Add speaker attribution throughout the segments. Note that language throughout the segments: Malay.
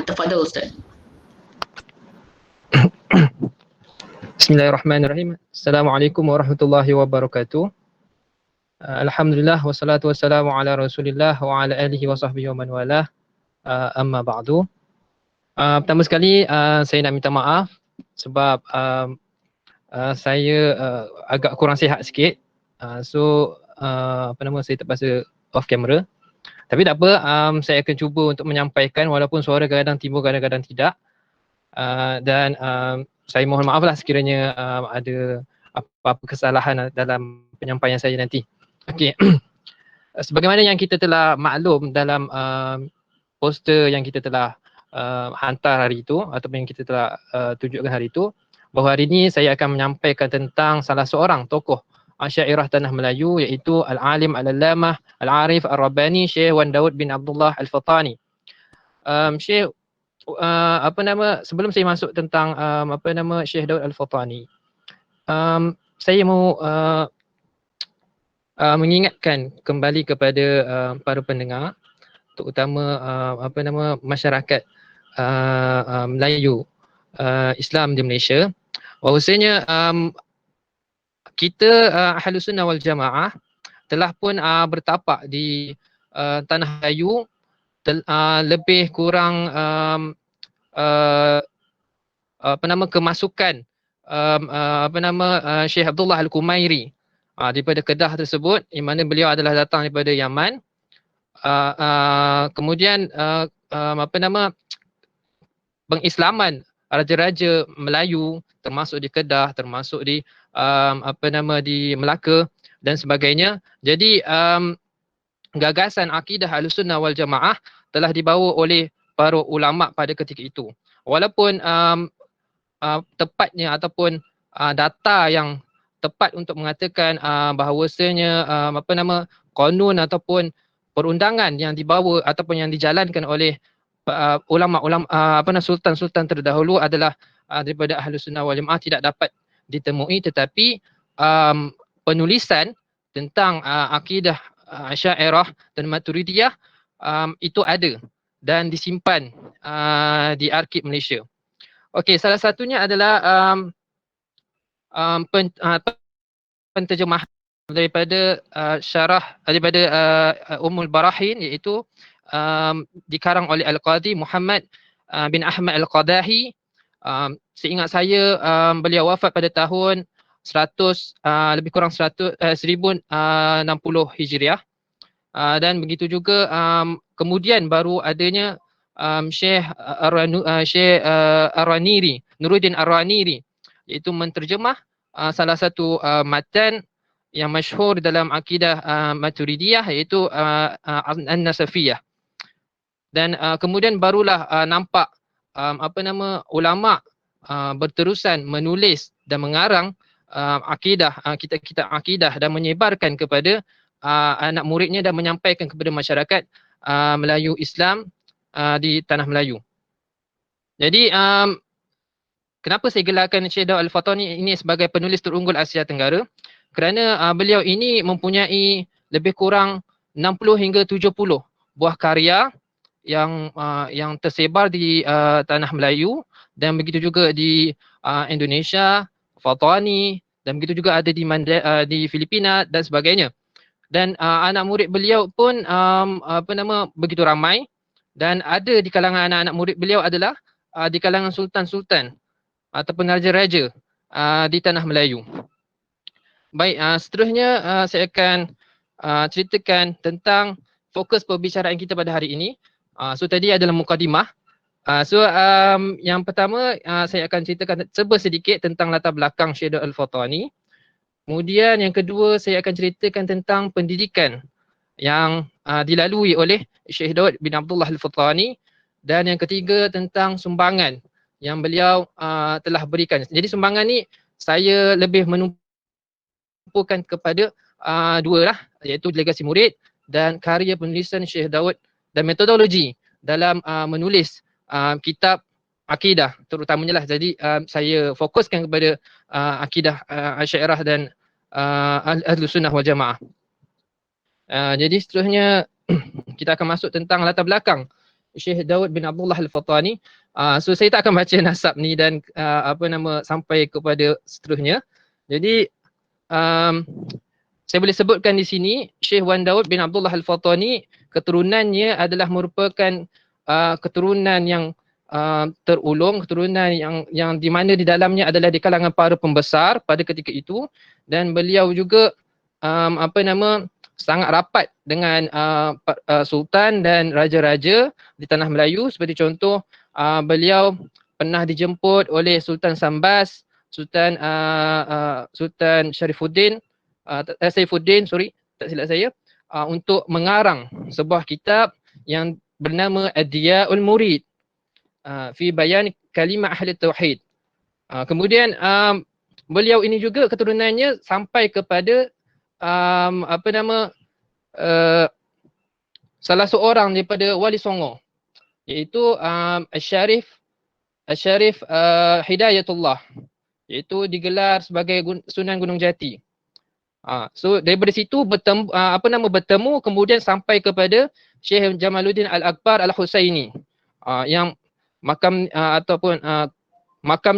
Speaker 1: Tafadhal Ustaz.
Speaker 2: Bismillahirrahmanirrahim. Assalamualaikum warahmatullahi wabarakatuh. Alhamdulillah wassalatu wassalamu ala Rasulillah wa ala alihi wa sahbihi wa man walah. Amma ba'du. Pertama sekali saya nak minta maaf sebab saya agak kurang sihat sikit. Saya terpaksa off camera. Tapi tak apa, saya akan cuba untuk menyampaikan walaupun suara kadang-kadang timbul, kadang-kadang tidak. Dan saya mohon maaf lah sekiranya ada apa-apa kesalahan dalam penyampaian saya nanti. Okey. Sebagaimana yang kita telah maklum dalam poster yang kita telah hantar hari itu ataupun yang kita telah tunjukkan hari itu, bahawa hari ini saya akan menyampaikan tentang salah seorang tokoh Asy'ariyah Tanah Melayu, iaitu Al-Alim Al-Allamah Al-Arif Ar-Rabbani Syekh Wan Daud bin Abdullah Al-Fattani. Syekh sebelum saya masuk tentang Syekh Daud Al-Fattani, saya mau mengingatkan kembali kepada para pendengar, terutama masyarakat Melayu Islam di Malaysia, bahawasanya kita Ahlus Sunnah wal Jamaah telah pun bertapak di Tanah Melayu lebih kurang kemasukan Syekh Abdullah Al-Kumairi daripada Kedah tersebut, di mana beliau adalah datang daripada Yaman. Kemudian pengislaman raja-raja Melayu termasuk di Kedah, termasuk di di Melaka dan sebagainya. Jadi gagasan akidah Ahlussunnah wal Jamaah telah dibawa oleh para ulama pada ketika itu. Walaupun tepatnya ataupun data yang tepat untuk mengatakan bahawasanya konun ataupun perundangan yang dibawa ataupun yang dijalankan oleh ulama-ulama sultan-sultan terdahulu adalah daripada Ahlussunnah wal Jamaah tidak dapat ditemui, tetapi penulisan tentang akidah Asy'ariyah dan Maturidiyah itu ada dan disimpan di Arkib Malaysia. Okey, salah satunya adalah penterjemahan daripada syarah daripada Ummul Barahin, iaitu dikarang oleh Al-Qadhi Muhammad bin Ahmad Al-Qadahi. Seingat saya beliau wafat pada tahun 1060 Hijriah. Dan begitu juga kemudian baru adanya Syekh Ar-Raniri, Nuruddin Ar-Raniri, iaitu menterjemah salah satu matan yang masyhur dalam akidah Maturidiyah, iaitu An-Nasafiyah. Dan kemudian barulah nampak ulama berterusan menulis dan mengarang kitab-kitab akidah dan menyebarkan kepada anak muridnya dan menyampaikan kepada masyarakat Melayu Islam di Tanah Melayu. Jadi kenapa saya gelarkan Syekh Daud Al-Fattani ini sebagai penulis terunggul Asia Tenggara? Kerana beliau ini mempunyai lebih kurang 60 hingga 70 buah karya yang tersebar di Tanah Melayu, dan begitu juga di Indonesia, Fattani, dan begitu juga ada di Filipina dan sebagainya. Dan anak murid beliau pun begitu ramai, dan ada di kalangan anak-anak murid beliau adalah di kalangan sultan-sultan ataupun raja-raja di Tanah Melayu. Baik, seterusnya saya akan ceritakan tentang fokus perbicaraan kita pada hari ini. So tadi adalah mukadimah. Yang pertama saya akan ceritakan sedikit tentang latar belakang Syekh Daud Al-Fattani. Kemudian yang kedua saya akan ceritakan tentang pendidikan yang dilalui oleh Syekh Daud bin Abdullah Al-Fattani. Dan yang ketiga tentang sumbangan yang beliau telah berikan. Jadi sumbangan ni saya lebih menumpukan kepada dua lah, iaitu delegasi murid dan karya penulisan Syekh Daud dan metodologi dalam menulis kitab akidah terutamanya lah. Jadi saya fokuskan kepada akidah Asy'ariyah dan Ahlus Sunnah wal Jamaah. Jadi seterusnya kita akan masuk tentang latar belakang Syekh Daud bin Abdullah Al-Fatani. So saya tak akan baca nasab ni dan sampai kepada seterusnya. Jadi saya boleh sebutkan di sini Syekh Wan Daud bin Abdullah Al-Fatani, keturunannya adalah merupakan keturunan yang terulung, keturunan yang di mana di dalamnya adalah di kalangan para pembesar pada ketika itu, dan beliau juga sangat rapat dengan sultan dan raja-raja di tanah Melayu. Seperti contoh, beliau pernah dijemput oleh Sultan Sambas, Sultan Syarifuddin, Saifuddin, tak silap saya, untuk mengarang sebuah kitab yang bernama Ad-Diya'ul Murid fi bayan kalimah ahli tauhid. Kemudian beliau ini juga keturunannya sampai kepada salah seorang daripada Wali Songo, iaitu Asy-Syarif Hidayatullah, iaitu digelar sebagai Sunan Gunung Jati. So daripada situ bertemu kemudian sampai kepada Syekh Jamaluddin Al-Akbar Al-Husaini, yang makamnya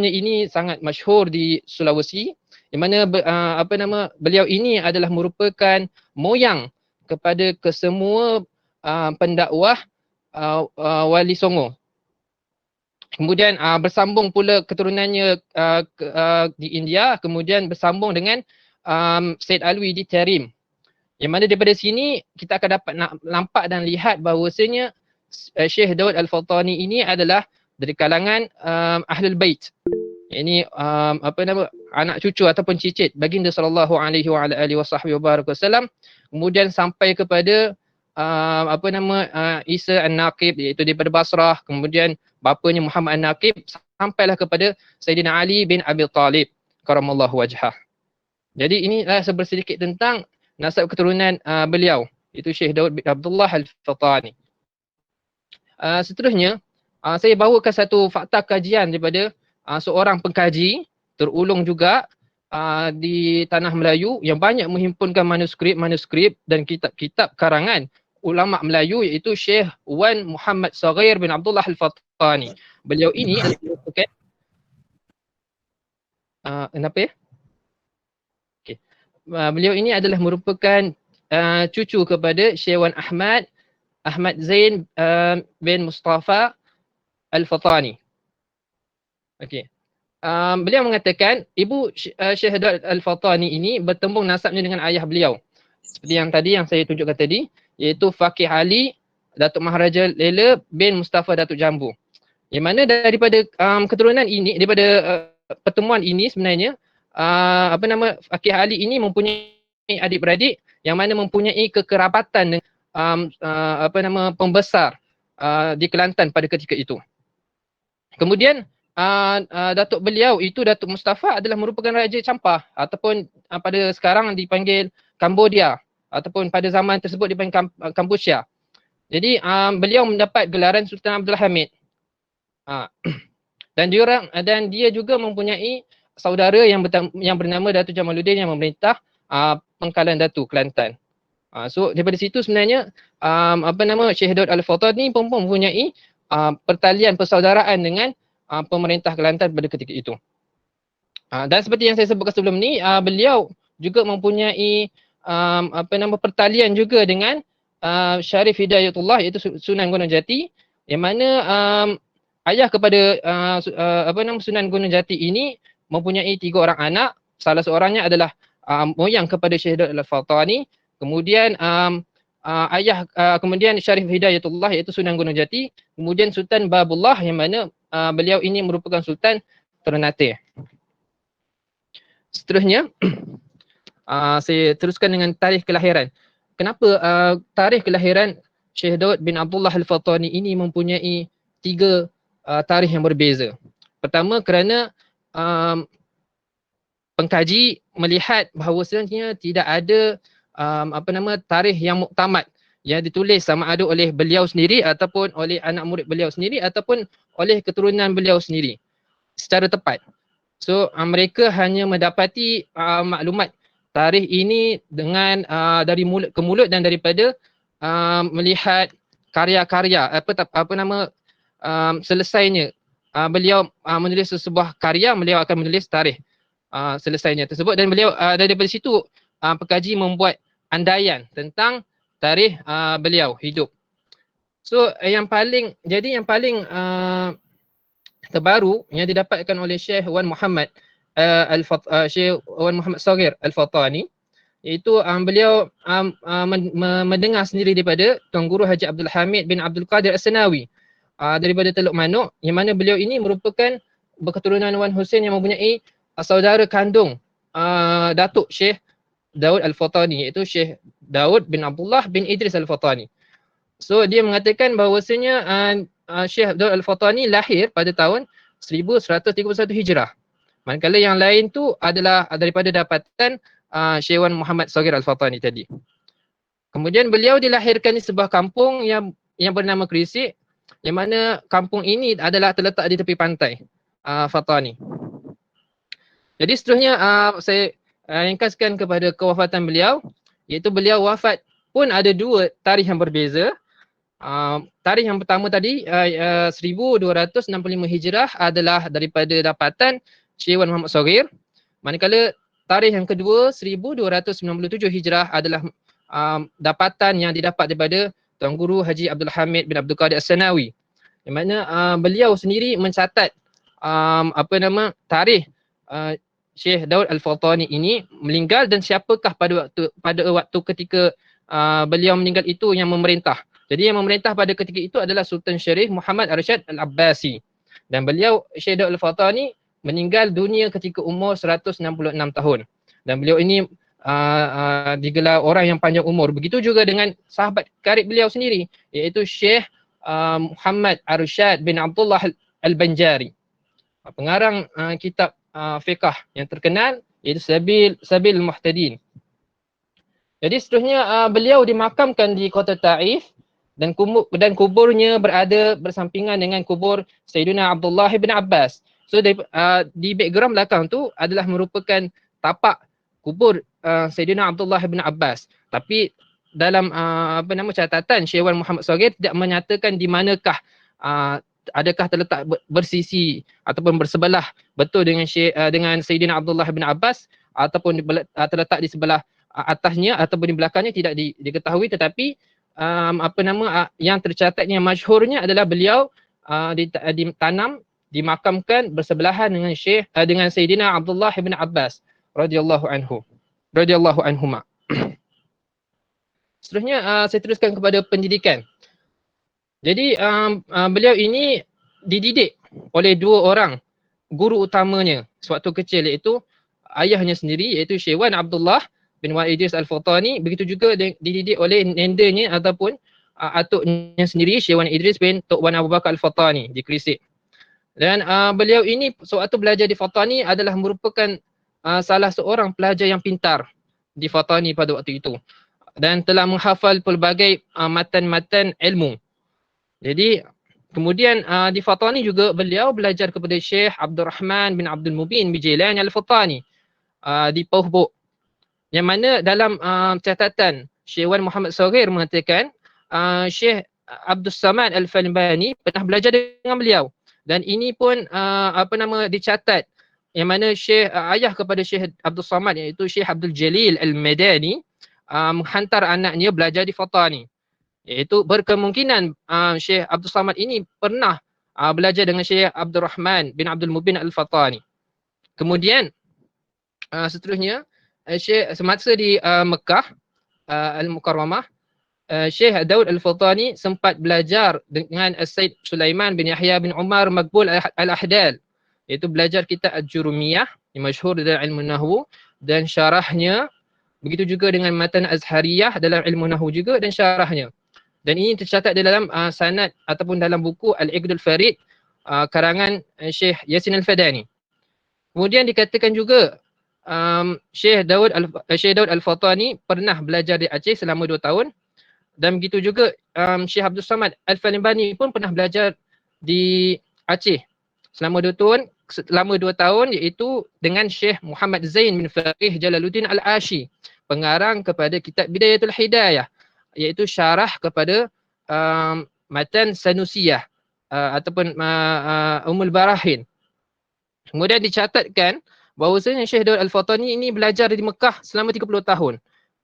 Speaker 2: ini sangat masyhur di Sulawesi, di mana beliau ini adalah merupakan moyang kepada kesemua pendakwah Wali Songo. Kemudian bersambung pula keturunannya di India, kemudian bersambung dengan Said Alwi di Tarim. Yang mana daripada sini kita akan dapat nampak dan lihat bahawasanya Syekh Daud Al-Fatani ini adalah dari kalangan Ahlul Bait. Ini anak cucu ataupun cicit baginda sallallahu alaihi wa alihi wasallam. Kemudian sampai kepada Isa An-Naqib, iaitu daripada Basrah. Kemudian bapanya Muhammad An-Naqib, sampailah kepada Sayyidina Ali bin Abi Talib karamallahu wajhah. Jadi inilah sedikit tentang nasab keturunan beliau, itu Syekh Daud bin Abdullah Al-Fatani. Seterusnya, saya bawakan satu fakta kajian daripada seorang pengkaji terulung juga di tanah Melayu yang banyak menghimpunkan manuskrip dan kitab-kitab karangan ulama Melayu, iaitu Syekh Wan Muhammad Saghir bin Abdullah Al-Fatani. Beliau ini merupakan beliau ini adalah merupakan cucu kepada Syekh Wan Ahmad Zain bin Mustafa Al-Fatani. Okey. Beliau mengatakan ibu Syekh Daud Al-Fatani ini bertembung nasabnya dengan ayah beliau. Seperti yang tadi yang saya tunjukkan tadi, iaitu Faqih Ali Datuk Maharaja Lela bin Mustafa Datuk Jambu. Yang mana daripada keturunan ini, daripada pertemuan ini sebenarnya Faqih Ali ini mempunyai adik-beradik yang mana mempunyai kekerabatan dengan pembesar di Kelantan pada ketika itu. Kemudian datuk beliau itu, Datuk Mustafa, adalah merupakan Raja Champah ataupun pada sekarang dipanggil Cambodia, ataupun pada zaman tersebut dipanggil Kampusia. Jadi beliau mendapat gelaran Sultan Abdul Hamid. Dan dia juga mempunyai saudara yang bernama Datuk Jamaluddin yang memerintah Pangkalan Datu Kelantan. So daripada situ sebenarnya Syekh Daud Al-Fatani pun mempunyai pertalian persaudaraan dengan pemerintah Kelantan pada ketika itu. Dan seperti yang saya sebutkan sebelum ni, beliau juga mempunyai pertalian juga dengan Syarif Hidayatullah, iaitu Sunan Gunung Jati, yang mana ayah kepada Sunan Gunung Jati ini mempunyai 3 orang anak. Salah seorangnya adalah moyang kepada Syekh Daud Al-Fatani. Kemudian kemudian Syarif Hidayatullah, iaitu Sunan Gunung Jati. Kemudian Sultan Babullah, yang mana beliau ini merupakan Sultan Ternate. Seterusnya, saya teruskan dengan tarikh kelahiran. Kenapa tarikh kelahiran Syekh Daud bin Abdullah Al-Fatani ini mempunyai 3 tarikh yang berbeza? Pertama, kerana pengkaji melihat bahawasanya tidak ada tarikh yang muktamad yang ditulis sama ada oleh beliau sendiri ataupun oleh anak murid beliau sendiri ataupun oleh keturunan beliau sendiri secara tepat. So mereka hanya mendapati maklumat tarikh ini dengan dari mulut ke mulut dan daripada melihat karya-karya selesainya beliau menulis sebuah karya, beliau akan menulis tarikh selesainya tersebut, dan beliau daripada situ pekaji membuat andaian tentang tarikh beliau hidup. So yang paling terbaru yang didapatkan oleh Syekh Wan Muhammad Syekh Wan Muhammad Saghir Al-Fatani, iaitu beliau mendengar sendiri daripada Tuan Guru Haji Abdul Hamid bin Abdul Qadir As-Sanawi daripada Teluk Manuk, yang mana beliau ini merupakan berketurunan Wan Hussein yang mempunyai saudara kandung Datuk Syekh Daud Al-Fatani, iaitu Syekh Daud bin Abdullah bin Idris Al-Fatani. So dia mengatakan bahawasanya Syekh Daud Al-Fatani lahir pada tahun 1131 Hijrah. Manakala yang lain tu adalah daripada dapatan Syekh Wan Muhammad Saghir Al-Fatani tadi. Kemudian beliau dilahirkan di sebuah kampung yang bernama Kerisik, yang mana kampung ini adalah terletak di tepi pantai Fatani. Jadi seterusnya saya ringkaskan kepada kewafatan beliau, iaitu beliau wafat pun ada dua tarikh yang berbeza. Tarikh yang pertama tadi 1265 Hijrah adalah daripada dapatan Syekh Wan Muhammad Saghir. Manakala tarikh yang kedua 1297 Hijrah adalah dapatan yang didapat daripada Tuan Guru Haji Abdul Hamid bin Abdul Qadir As-Sanawi. Yang mana beliau sendiri mencatat tarikh Syekh Daud Al-Fatani ini meninggal dan siapakah pada waktu ketika beliau meninggal itu yang memerintah. Jadi yang memerintah pada ketika itu adalah Sultan Syarif Muhammad Arsyad Al-Abbasi. Dan beliau Syekh Daud Al-Fatani meninggal dunia ketika umur 166 tahun. Dan beliau ini digelar orang yang panjang umur. Begitu juga dengan sahabat karib beliau sendiri, iaitu Syekh Muhammad Arsyad bin Abdullah Al-Banjari, pengarang kitab fiqh yang terkenal, iaitu Sabil Muhtadin. Jadi seterusnya beliau dimakamkan di kota Taif, dan kuburnya berada bersampingan dengan kubur Sayyidina Abdullah bin Abbas. So di background belakang tu adalah merupakan tapak kubur Sayyidina Abdullah bin Abbas. Tapi dalam catatan Syekh Wan Muhammad Saghir tidak menyatakan di manakah adakah terletak bersisi ataupun bersebelah betul dengan Sayyidina Abdullah bin Abbas, ataupun terletak di sebelah atasnya ataupun di belakangnya, tidak diketahui. Tetapi yang tercatatnya masyhurnya adalah beliau dimakamkan bersebelahan dengan dengan Sayyidina Abdullah bin Abbas radhiyallahu anhuma. Seterusnya saya teruskan kepada pendidikan. Jadi beliau ini dididik oleh dua orang guru utamanya sewaktu kecil, iaitu ayahnya sendiri, iaitu Syekh Wan Abdullah bin Wan Idris Al-Fatani. Begitu juga dididik oleh nendanya ataupun atuknya sendiri, Syekh Wan Idris bin Tok Wan Abu Bakar Al-Fatani di Kerisik. Dan beliau ini sewaktu belajar di Fatani adalah merupakan salah seorang pelajar yang pintar di Fatani pada waktu itu, dan telah menghafal pelbagai matan-matan ilmu. Jadi kemudian di Fatani juga beliau belajar kepada Syekh Abdul Rahman bin Abdul Mubin bin Jailani Al-Fatani di Pauhbuk. Yang mana dalam catatan Syekh Wan Muhammad Saghir mengatakan Syekh Abdul Samad Al-Falbani pernah belajar dengan beliau, dan ini pun dicatat, yang mana ayah kepada Syekh Abdul Samad, iaitu Syekh Abdul Jalil Al-Madani, menghantar anaknya belajar di Fatani. Iaitu berkemungkinan Syekh Abdul Samad ini pernah belajar dengan Syekh Abdul Rahman bin Abdul Mubin Al-Fatani. Kemudian seterusnya semasa di Mekah Al-Mukarramah, Syekh Daud Al-Fatani sempat belajar dengan Said Sulaiman bin Yahya bin Umar Maqbul Al-Ahdal, iaitu belajar kitab Al-Jurumiyah yang masyhur dalam ilmu nahwu dan syarahnya. Begitu juga dengan matan Azhariyah dalam ilmu nahwu juga dan syarahnya. Dan ini tercatat di dalam sanad ataupun dalam buku Al-Iqdul Farid karangan Syekh Yasin Al-Fadani. Kemudian dikatakan juga Syekh Daud Al-Fatani pernah belajar di Aceh selama 2 tahun. Dan begitu juga Syekh Abdul Samad Al-Falbani pun pernah belajar di Aceh selama 2 tahun, iaitu dengan Syekh Muhammad Zain bin Faqih Jalaluddin Al-Ashi, pengarang kepada kitab Bidayatul Hidayah, iaitu syarah kepada matan Sanusiyah ataupun Ummul Barahin. Kemudian dicatatkan bahawasanya Syekh Daud Al-Fatani ini belajar di Mekah selama 30 tahun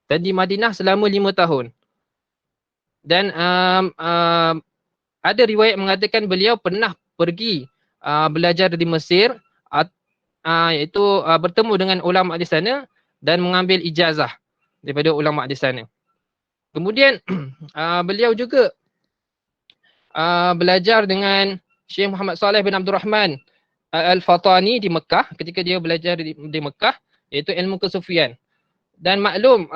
Speaker 2: dan di Madinah selama 5 tahun. Dan ada riwayat mengatakan beliau pernah pergi belajar di Mesir, iaitu bertemu dengan ulama di sana dan mengambil ijazah daripada ulama di sana. Kemudian beliau juga belajar dengan Syekh Muhammad Saleh bin Abdul Rahman Al-Fatani di Mekah ketika dia belajar di Mekah, iaitu ilmu kesufian. Dan maklum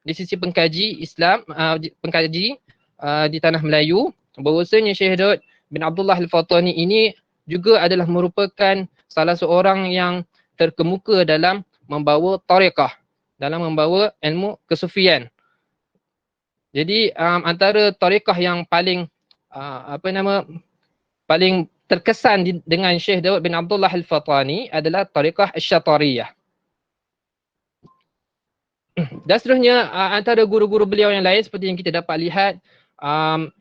Speaker 2: di sisi pengkaji Islam, pengkaji di tanah Melayu, bahawasanya Syekh Daud bin Abdullah Al-Fatani ini juga adalah merupakan salah seorang yang terkemuka dalam membawa tariqah, dalam membawa ilmu kesufian. Jadi antara tariqah yang paling paling terkesan dengan Syekh Daud bin Abdullah Al-Fatani adalah tariqah Asy-Syatariyah. Dan seterusnya antara guru-guru beliau yang lain seperti yang kita dapat lihat,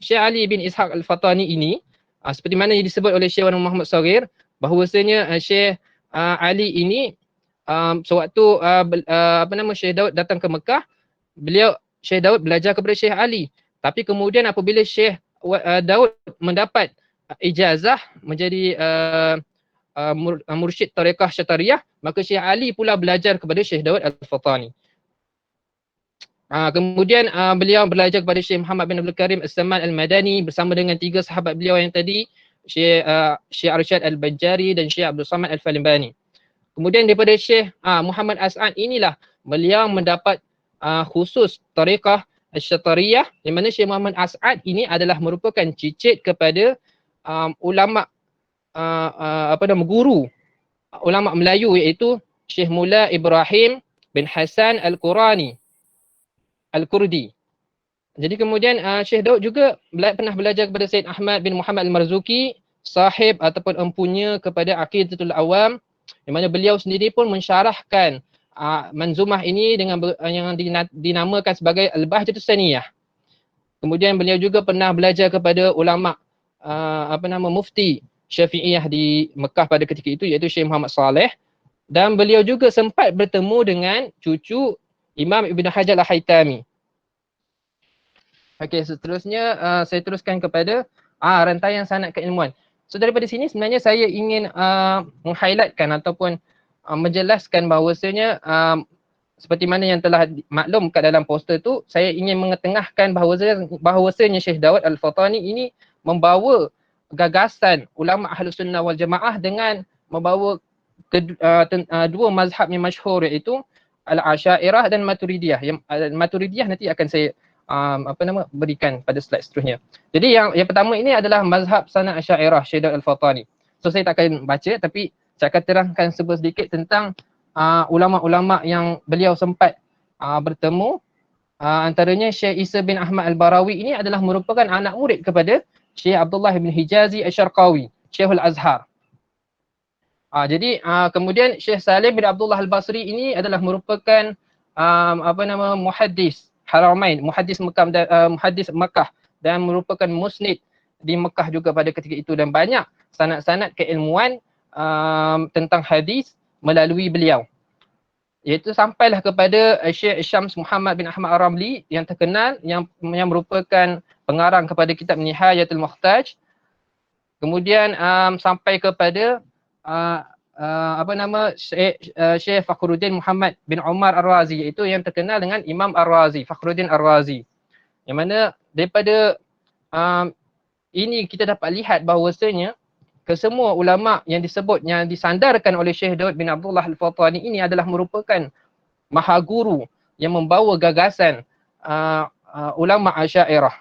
Speaker 2: Syekh Ali bin Ishaq Al-Fatani ini seperti mana yang disebut oleh Syekh Muhammad Saghir, bahawasanya Syekh Ali ini sewaktu Syekh Daud datang ke Mekah, Syekh Daud belajar kepada Syekh Ali. Tapi kemudian apabila Syekh Daud mendapat ijazah menjadi mursyid tariqah Syatariyah, maka Syekh Ali pula belajar kepada Syekh Daud Al-Fatani. Kemudian beliau belajar kepada Syekh Muhammad bin Abdul Karim As-Saman Al-Madani bersama dengan 3 sahabat beliau yang tadi, Syekh Arsyad Al-Bajjari dan Syekh Abdul Samad Al-Falimbani. Kemudian daripada Syekh Muhammad As'ad inilah beliau mendapat khusus tariqah Asy-Syatariyah, di mana Syekh Muhammad As'ad ini adalah merupakan cicit kepada ulama guru ulama Melayu, iaitu Syekh Mula Ibrahim bin Hasan Al-Qurani Al-Kurdi. Jadi kemudian Syekh Daud juga pernah belajar kepada Syed Ahmad bin Muhammad Al-Marzuki, sahib ataupun empunya kepada Aqidatul Awam, di mana beliau sendiri pun mensyarahkan manzumah ini dengan yang dinamakan sebagai Al-Bahjatus Saniyah. Kemudian beliau juga pernah belajar kepada ulama mufti Syafi'iyah di Mekah pada ketika itu, iaitu Syekh Muhammad Saleh, dan beliau juga sempat bertemu dengan cucu Imam Ibn Hajar Al-Haytami. Okey, seterusnya saya teruskan kepada rantaian sanad keilmuan. So daripada sini sebenarnya saya ingin meng-highlightkan ataupun menjelaskan bahawasanya seperti mana yang telah maklum kat dalam poster tu, saya ingin mengetengahkan bahawasanya Syekh Daud Al-Fatani ini membawa gagasan ulama Ahlus Sunnah wal Jamaah dengan membawa dua mazhab yang masyhur, iaitu Al-Asy'ariyah dan Maturidiyah. Yang Maturidiyah nanti akan saya berikan pada slide seterusnya. Jadi yang pertama ini adalah mazhab sanad Asy'ariyah Syekh Daud Al-Fatani. So saya tak akan baca, tapi saya akan terangkan sedikit tentang ulama-ulama yang beliau sempat bertemu. Antaranya Syekh Isa bin Ahmad Al-Barawi ini adalah merupakan anak murid kepada Syekh Abdullah bin Hijazi Asy-Syarqawi, Syekhul Azhar. Jadi kemudian Syekh Salim bin Abdullah Al-Basri ini adalah merupakan muhaddis Haramain, muhaddis Makkah dan merupakan musnid di Mekah juga pada ketika itu, dan banyak sanad-sanad keilmuan tentang hadis melalui beliau. Iaitu sampailah kepada Syekh Syams Muhammad bin Ahmad Ar-Ramli yang terkenal, yang merupakan pengarang kepada kitab Nihayatul Muhtaj. Kemudian sampai kepada Syekh Fakhruddin Muhammad bin Umar Ar-Razi, iaitu yang terkenal dengan Imam Ar-Razi, Fakhruddin Ar-Razi. Yang mana daripada ini kita dapat lihat bahawasanya kesemua ulama yang disebut, yang disandarkan oleh Syekh Daud bin Abdullah Al-Fatani ini adalah merupakan mahaguru yang membawa gagasan ulama Asy'ariyah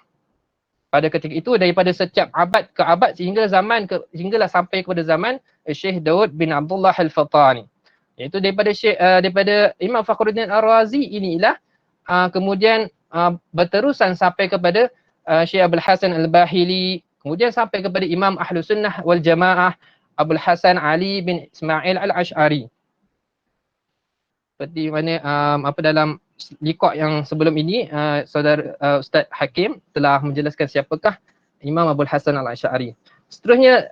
Speaker 2: pada ketika itu, daripada setiap abad ke abad sehinggalah sampai kepada zaman Syekh Daud bin Abdullah Al-Fatani. Iaitu daripada Imam Fakhruddin Ar-Razi inilah kemudian berterusan sampai kepada Syekh Abdul Hasan Al-Bahili, kemudian sampai kepada Imam Ahlus Sunnah wal Jamaah Abdul Hasan Ali bin Ismail Al-Ash'ari. Seperti mana dalam liqa yang sebelum ini saudara Ustaz Hakim telah menjelaskan siapakah Imam Abdul Hasan Al-Asy'ari. Seterusnya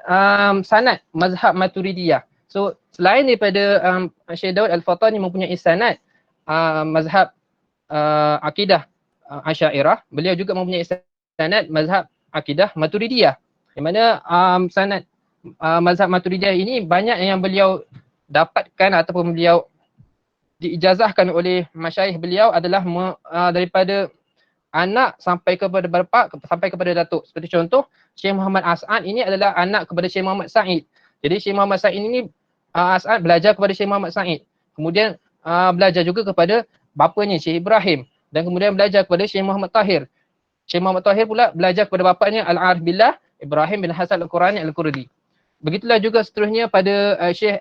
Speaker 2: sanad mazhab Maturidiyah. So selain daripada Syekh Daud Al-Fatani mempunyai sanad mazhab akidah Asy'ariyah, beliau juga mempunyai sanad mazhab akidah Maturidiyah. Di mana sanad mazhab Maturidiyah ini banyak yang beliau dapatkan ataupun beliau diijazahkan oleh masyayikh beliau adalah daripada anak sampai kepada bapa sampai kepada datuk. Seperti contoh Syekh Muhammad As'ad ini adalah anak kepada Syekh Muhammad Sa'id. Jadi Syekh Muhammad Sa'id ini As'ad belajar kepada Syekh Muhammad Sa'id. Kemudian belajar juga kepada bapanya Syekh Ibrahim dan kemudian belajar kepada Syekh Muhammad Tahir. Syekh Muhammad Tahir pula belajar kepada bapanya Al-Arif Billah Ibrahim bin Hasan Al-Qurani Al-Qurdi. Begitulah juga seterusnya pada Syekh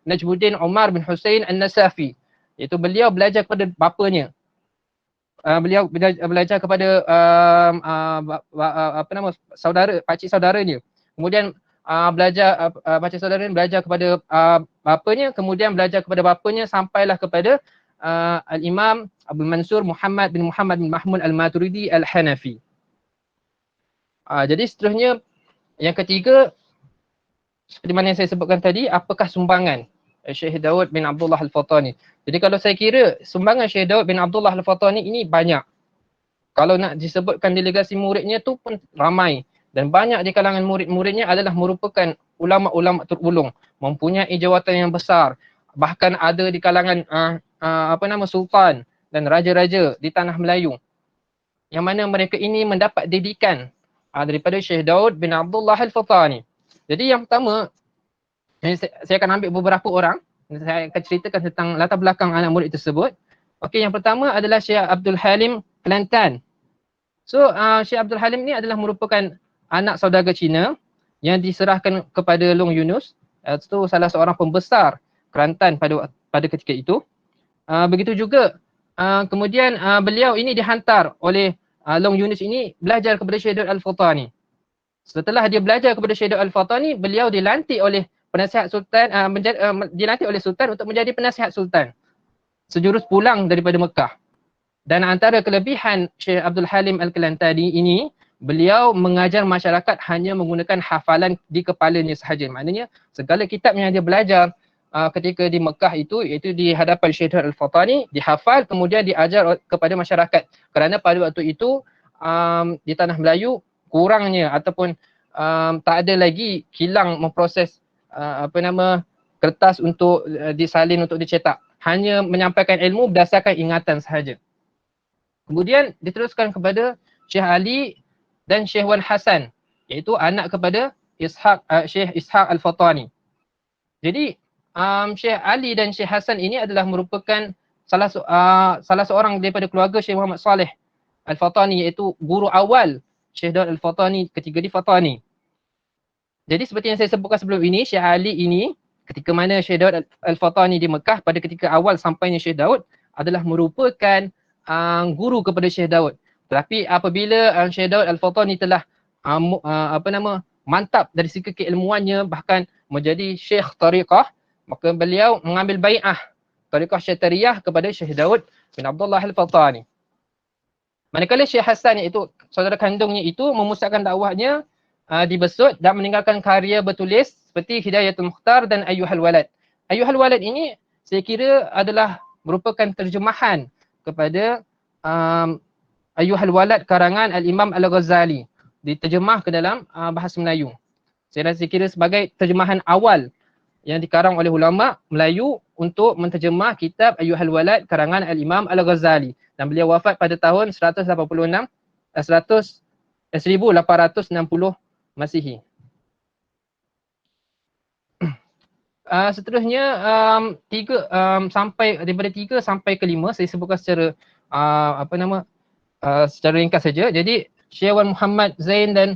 Speaker 2: Najmuddin Umar bin Hussein An-Nasafi, iaitu beliau belajar kepada bapanya. Beliau belajar kepada saudara, pakcik saudaranya. Kemudian pakcik saudaranya belajar kepada bapanya, kemudian belajar kepada bapanya sampailah kepada Al-Imam Abdul Mansur Muhammad bin Mahmud Al-Maturidi Al-Hanafi. Jadi seterusnya yang ketiga, seperti mana yang saya sebutkan tadi, apakah sumbangan Syekh Daud bin Abdullah Al-Fatani. Jadi kalau saya kira sumbangan Syekh Daud bin Abdullah Al-Fatani ini banyak. Kalau nak disebutkan delegasi muridnya tu pun ramai. Dan banyak di kalangan murid-muridnya adalah merupakan ulama-ulama terulung. Mempunyai jawatan yang besar. Bahkan ada di kalangan sultan dan raja-raja di tanah Melayu. Yang mana mereka ini mendapat didikan daripada Syekh Daud bin Abdullah Al-Fatani. Jadi yang pertama, saya akan ambil beberapa orang. Saya akan ceritakan tentang latar belakang anak murid tersebut. Okey, yang pertama adalah Syekh Abdul Halim Kelantan. So, Syekh Abdul Halim ni adalah merupakan anak saudagar Cina yang diserahkan kepada Long Yunus. Itu salah seorang pembesar Kelantan pada ketika itu. Begitu juga kemudian beliau ini dihantar oleh Long Yunus ini belajar kepada Syekh Daud Al-Fatani. Setelah dia belajar kepada Syekh Daud Al-Fatani, beliau dilantik oleh penasihat sultan, dilantik oleh sultan untuk menjadi penasihat sultan sejurus pulang daripada Mekah. Dan antara kelebihan Syekh Abdul Halim Al-Kelantani ini, beliau mengajar masyarakat hanya menggunakan hafalan di kepalanya sahaja. Maknanya segala kitab yang dia belajar ketika di Mekah itu, iaitu di hadapan Syekh Daud Al-Fatani, dihafal kemudian diajar kepada masyarakat. Kerana pada waktu itu di tanah Melayu kurangnya ataupun tak ada lagi kilang memproses kertas untuk disalin untuk dicetak. Hanya menyampaikan ilmu berdasarkan ingatan sahaja. Kemudian diteruskan kepada Syekh Ali dan Syekh Wan Hasan, iaitu anak kepada Syekh Ishaq Al-Fatani. Jadi Syekh Ali dan Syekh Hasan ini adalah merupakan salah seorang daripada keluarga Syekh Muhammad Saleh Al-Fatani, iaitu guru awal Syekh Daud Al-Fatani ketika di Fatani. Jadi seperti yang saya sebutkan sebelum ini, Syekh Ali ini ketika mana Syekh Daud Al-Fatani di Mekah, pada ketika awal sampainya Syekh Daud adalah merupakan guru kepada Syekh Daud. Tetapi apabila Syekh Daud Al-Fatani telah mantap dari segi keilmuannya, bahkan menjadi Syekh Tariqah, maka beliau mengambil bai'ah Tariqah Syatariyah kepada Syekh Daud bin Abdullah Al-Fatani. Manakala Syekh Hasan, iaitu saudara kandungnya itu, memusatkan dakwahnya di Besut dan meninggalkan karya bertulis seperti Hidayatul Mukhtar dan Ayyuhal Walad. Ayyuhal Walad ini saya kira adalah merupakan terjemahan kepada Ayyuhal Walad karangan Al-Imam Al-Ghazali, diterjemah ke dalam bahasa Melayu. Saya rasa kira sebagai terjemahan awal yang dikarang oleh ulama Melayu untuk menterjemah kitab Ayyuhal Walad karangan Al-Imam Al-Ghazali, dan beliau wafat pada tahun 1860 Masihi. Seterusnya daripada 3 sampai ke 5 saya sebutkan secara secara ringkas saja. Jadi Syekh Wan Muhammad Zain dan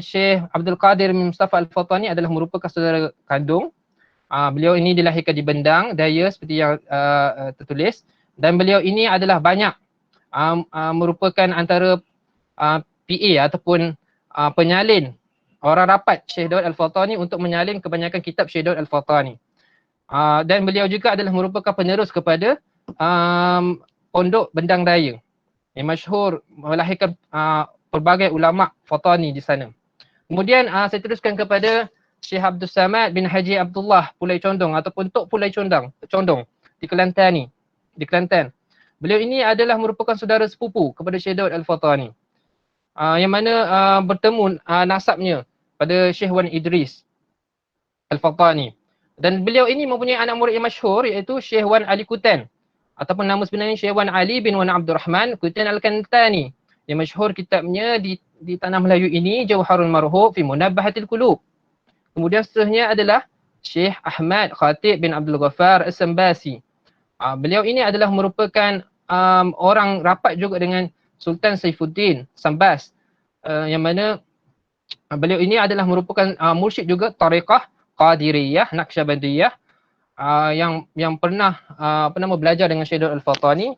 Speaker 2: Syekh Abdul Qadir Mustafa Al-Fatani adalah merupakan saudara kandung. Beliau ini dilahirkan di Bendang, Daya seperti yang tertulis, dan beliau ini adalah banyak merupakan antara PA ataupun penyalin orang rapat Syekh Daud Al-Fatani untuk menyalin kebanyakan kitab Syekh Daud Al-Fatani. Dan beliau juga adalah merupakan penerus kepada pondok Bendang Raya yang masyhur melahirkan pelbagai ulama Fatani di sana. Kemudian saya teruskan kepada Syekh Abdul Samad bin Haji Abdullah Pulai Condong ataupun Tok Pulai Condong di Kelantan ni, di Kelantan. Beliau ini adalah merupakan saudara sepupu kepada Syekh Daud Al-Fatani. Yang mana bertemu nasabnya pada Syekh Wan Idris Al-Fatani. Dan beliau ini mempunyai anak murid yang masyhur iaitu Syekh Wan Ali Kutan ataupun nama sebenarnya Syekh Wan Ali bin Wan Abdul Rahman Kutan Al-Kantani. Yang masyhur kitabnya di tanah Melayu ini Jauharul Marhub fi Munabbahatil Qulub. Kemudian seterusnya adalah Syekh Ahmad Khatib bin Abdul Ghaffar As-Sambasi. Beliau ini adalah merupakan orang rapat juga dengan Sultan Saifuddin Sambas, yang mana beliau ini adalah merupakan mursyid juga tariqah Qadiriyah, Naqsyabandiyah, yang pernah belajar dengan Syekh Daud Al-Fatani,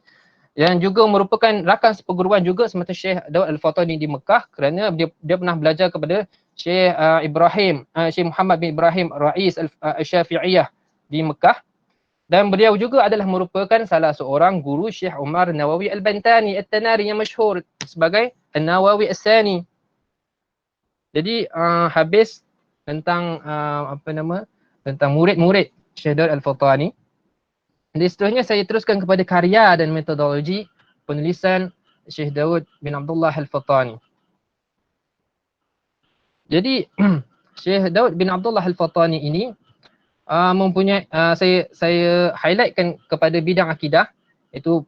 Speaker 2: yang juga merupakan rakan seperguruan juga semasa Syekh Daud Al-Fatani di Mekah, kerana dia pernah belajar kepada Syekh Syekh Muhammad bin Ibrahim Rais Al-Syafi'iyah di Mekah. Dan beliau juga adalah merupakan salah seorang guru Syekh Umar Nawawi Al-Bantani At-Tanari yang masyhur sebagai An-Nawawi As-Sani. Jadi habis tentang tentang murid-murid Syekh Daud Al-Fatani. Jadi seterusnya saya teruskan kepada karya dan metodologi penulisan Syekh Daud bin Abdullah Al-Fatani. Jadi Syekh Daud bin Abdullah Al-Fatani ini mempunyai saya highlightkan kepada bidang akidah, iaitu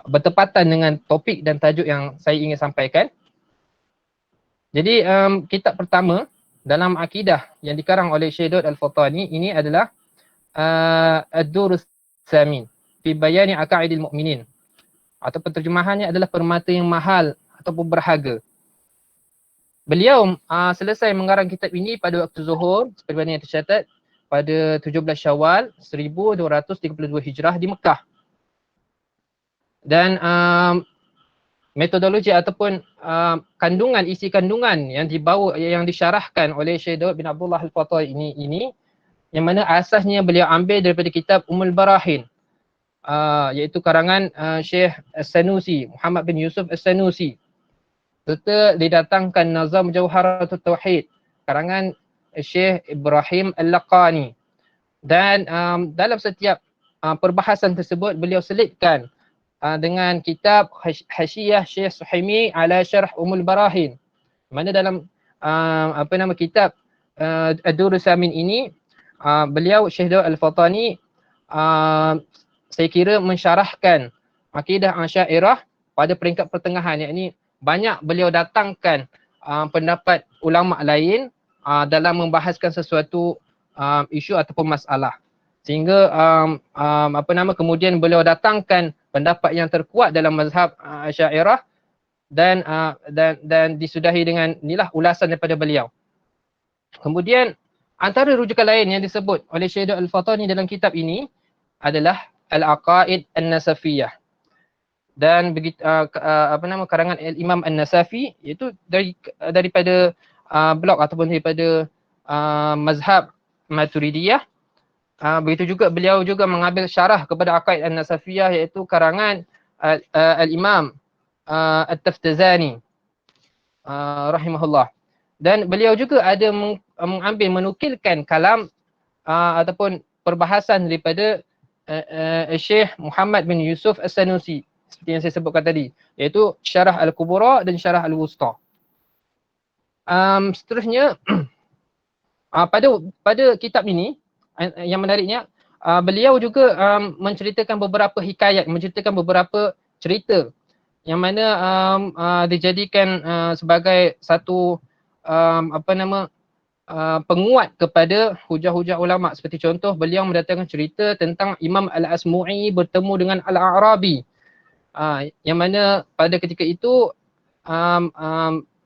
Speaker 2: bertepatan dengan topik dan tajuk yang saya ingin sampaikan. Jadi kitab pertama dalam akidah yang dikarang oleh Syekh Daud Al-Fatani ini adalah Ad-Durus Samin fi Bayani Aqaidil Mu'minin, atau terjemahannya adalah permata yang mahal ataupun berharga. Beliau selesai mengarang kitab ini pada waktu zuhur seperti mana yang tercatat pada 17 Syawal 1232 Hijrah di Mekah. Dan metodologi ataupun isi kandungan yang disyarahkan oleh Syekh Daud bin Abdullah Al-Fatani ini yang mana asasnya beliau ambil daripada kitab Ummul Barahin, iaitu karangan Syekh As-Sanusi, Muhammad bin Yusuf As-Sanusi, serta didatangkan Nazam Jauharatul Tauhid karangan Syekh Ibrahim Al-Laqani. Dan dalam setiap perbahasan tersebut beliau selitkan dengan kitab Hasyiah Syekh Suhaimi ala Syarh Ummul Barahin, mana dalam kitab Ad-Durus Samin ini beliau Syekh Daud Al-Fatani saya kira mensyarahkan akidah Asy'ariyah pada peringkat pertengahan, yakni banyak beliau datangkan pendapat ulama lain dalam membahaskan sesuatu isu ataupun masalah, sehingga kemudian beliau datangkan pendapat yang terkuat dalam mazhab Asy'ariyah dan disudahi dengan inilah ulasan daripada beliau. Kemudian antara rujukan lain yang disebut oleh Syekh Daud Al-Fatani dalam kitab ini adalah Al-Aqaid An-Nasafiyah, dan begitu karangan Imam An-Nasafi, iaitu daripada blok ataupun daripada mazhab Maturidiyah. Begitu juga beliau juga mengambil syarah kepada Aqaid An-Nasafiyah, iaitu karangan Al-Imam At-Taftazani rahimahullah. Dan beliau juga ada menukilkan kalam ataupun perbahasan daripada Syekh Muhammad bin Yusuf As-Sanusi, seperti yang saya sebutkan tadi, iaitu Syarah Al-Kubra dan Syarah Al-Wusta. Seterusnya pada kitab ini yang menariknya, beliau juga menceritakan beberapa hikayat, menceritakan beberapa cerita yang mana dijadikan sebagai satu penguat kepada hujah-hujah ulama. Seperti contoh, beliau mendatangkan cerita tentang Imam Al-Asmu'i bertemu dengan Al-A'rabi, yang mana pada ketika itu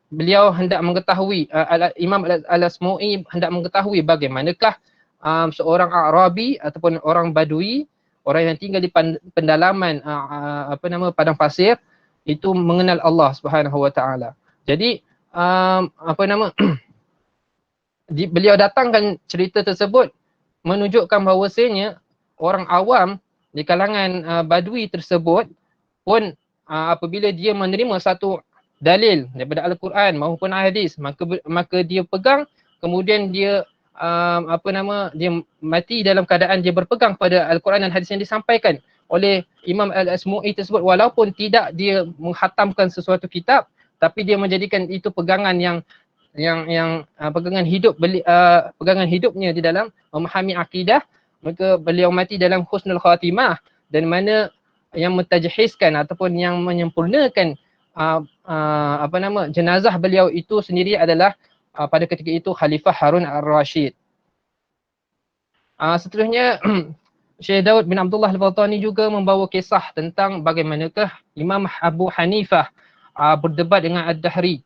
Speaker 2: beliau hendak mengetahui, Imam Al-Asmu'i hendak mengetahui bagaimanakah seorang Arabi ataupun orang Badui, orang yang tinggal di pendalaman padang pasir itu mengenal Allah Subhanahu Wa Taala. Jadi beliau datangkan cerita tersebut menunjukkan bahawasanya orang awam di kalangan badui tersebut pun apabila dia menerima satu dalil daripada Al-Quran maupun hadis, maka dia pegang, kemudian dia dia mati dalam keadaan dia berpegang pada Al-Quran dan hadis yang disampaikan oleh Imam Al-Asmu'i tersebut, walaupun tidak dia menghatamkan sesuatu kitab, tapi dia menjadikan itu pegangan pegangan hidup pegangan hidupnya di dalam memahami akidah, maka beliau mati dalam husnul khatimah, dan mana yang mentajhizkan ataupun yang menyempurnakan jenazah beliau itu sendiri adalah pada ketika itu Khalifah Harun Ar-Rashid. Seterusnya Syekh Daud bin Abdullah Al-Fatani juga membawa kisah tentang bagaimanakah Imam Abu Hanifah berdebat dengan Ad-Dahri,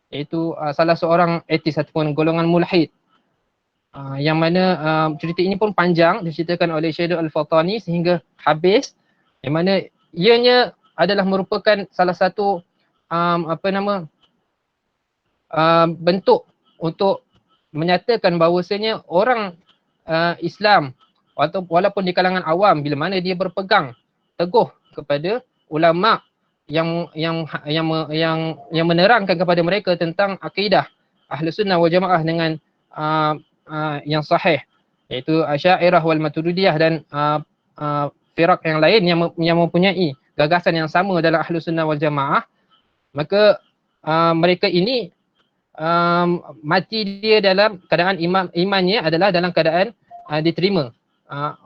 Speaker 2: iaitu salah seorang etis ataupun golongan mulhid. Yang mana cerita ini pun panjang diceritakan oleh Syekh Daud Al-Fatani sehingga habis, yang mana ianya adalah merupakan salah satu bentuk untuk menyatakan bahawasanya orang Islam walaupun di kalangan awam, bila mana dia berpegang teguh kepada ulama yang menerangkan kepada mereka tentang akidah Ahlus Sunnah wal Jamaah dengan yang sahih, iaitu Asy'ariyah wal Maturidiyah dan firak yang lain yang mempunyai gagasan yang sama dalam Ahlus Sunnah wal Jamaah, maka mereka ini mati dia dalam keadaan imannya adalah dalam keadaan diterima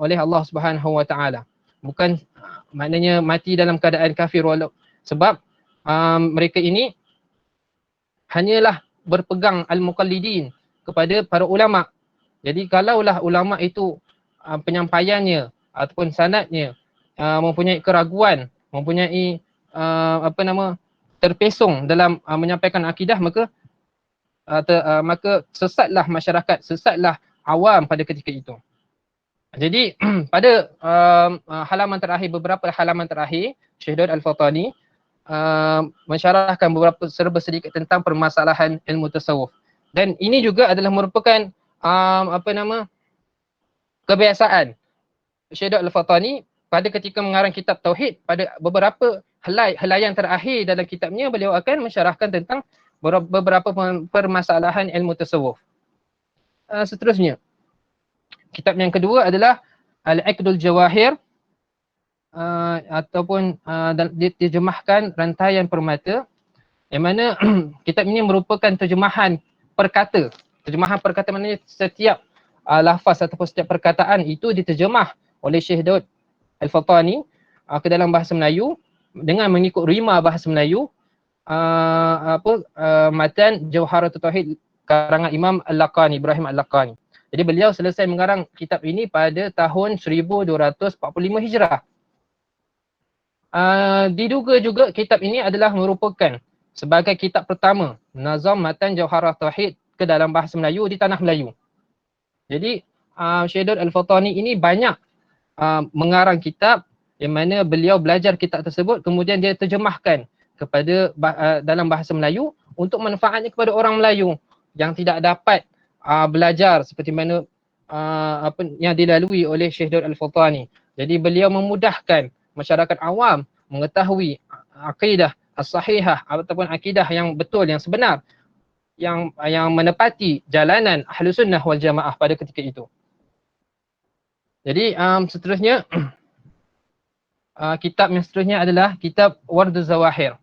Speaker 2: oleh Allah Subhanahu wa taala. Bukan maknanya mati dalam keadaan kafir, sebab mereka ini hanyalah berpegang al-muqallidin kepada para ulama. Jadi kalaulah ulama itu penyampaiannya ataupun sanadnya mempunyai keraguan, mempunyai terpesong dalam menyampaikan akidah, maka sesatlah masyarakat, sesatlah awam pada ketika itu. Jadi pada beberapa halaman terakhir, Syekh Daud Al-Fatani mensyarahkan beberapa serba sedikit tentang permasalahan ilmu tasawuf. Dan ini juga adalah merupakan kebiasaan Syekh Daud Al-Fatani pada ketika mengarang kitab Tauhid. Pada beberapa helaian terakhir dalam kitabnya, beliau akan mensyarahkan tentang beberapa permasalahan ilmu tasawuf. Seterusnya, kitab yang kedua adalah Al-Iqdul Jawahir, ataupun diterjemahkan Rantaian Permata, yang mana kitab ini merupakan terjemahan perkata. Terjemahan perkata maknanya setiap lafaz ataupun setiap perkataan itu diterjemah oleh Syekh Daud Al-Fatani ke dalam bahasa Melayu dengan mengikut rima bahasa Melayu, matan Jawharatul Tauhid karangan Imam Al-Laqani, Ibrahim Al-Laqani. Jadi beliau selesai mengarang kitab ini pada tahun 1245 Hijrah. Diduga juga kitab ini adalah merupakan sebagai kitab pertama nazam matan Jawharatul Tauhid ke dalam bahasa Melayu di tanah Melayu. Jadi Syekh Daud Al-Fatani ini banyak mengarang kitab yang mana beliau belajar kitab tersebut, kemudian dia terjemahkan kepada dalam bahasa Melayu untuk manfaatnya kepada orang Melayu yang tidak dapat belajar seperti mana yang dilalui oleh Syekh Daud Al-Fatani. Jadi beliau memudahkan masyarakat awam mengetahui akidah as-sahihah ataupun akidah yang betul, yang sebenar, yang menepati jalanan Ahlus Sunnah wal Jamaah pada ketika itu. Jadi seterusnya kitab yang seterusnya adalah kitab Warduz Zawahir.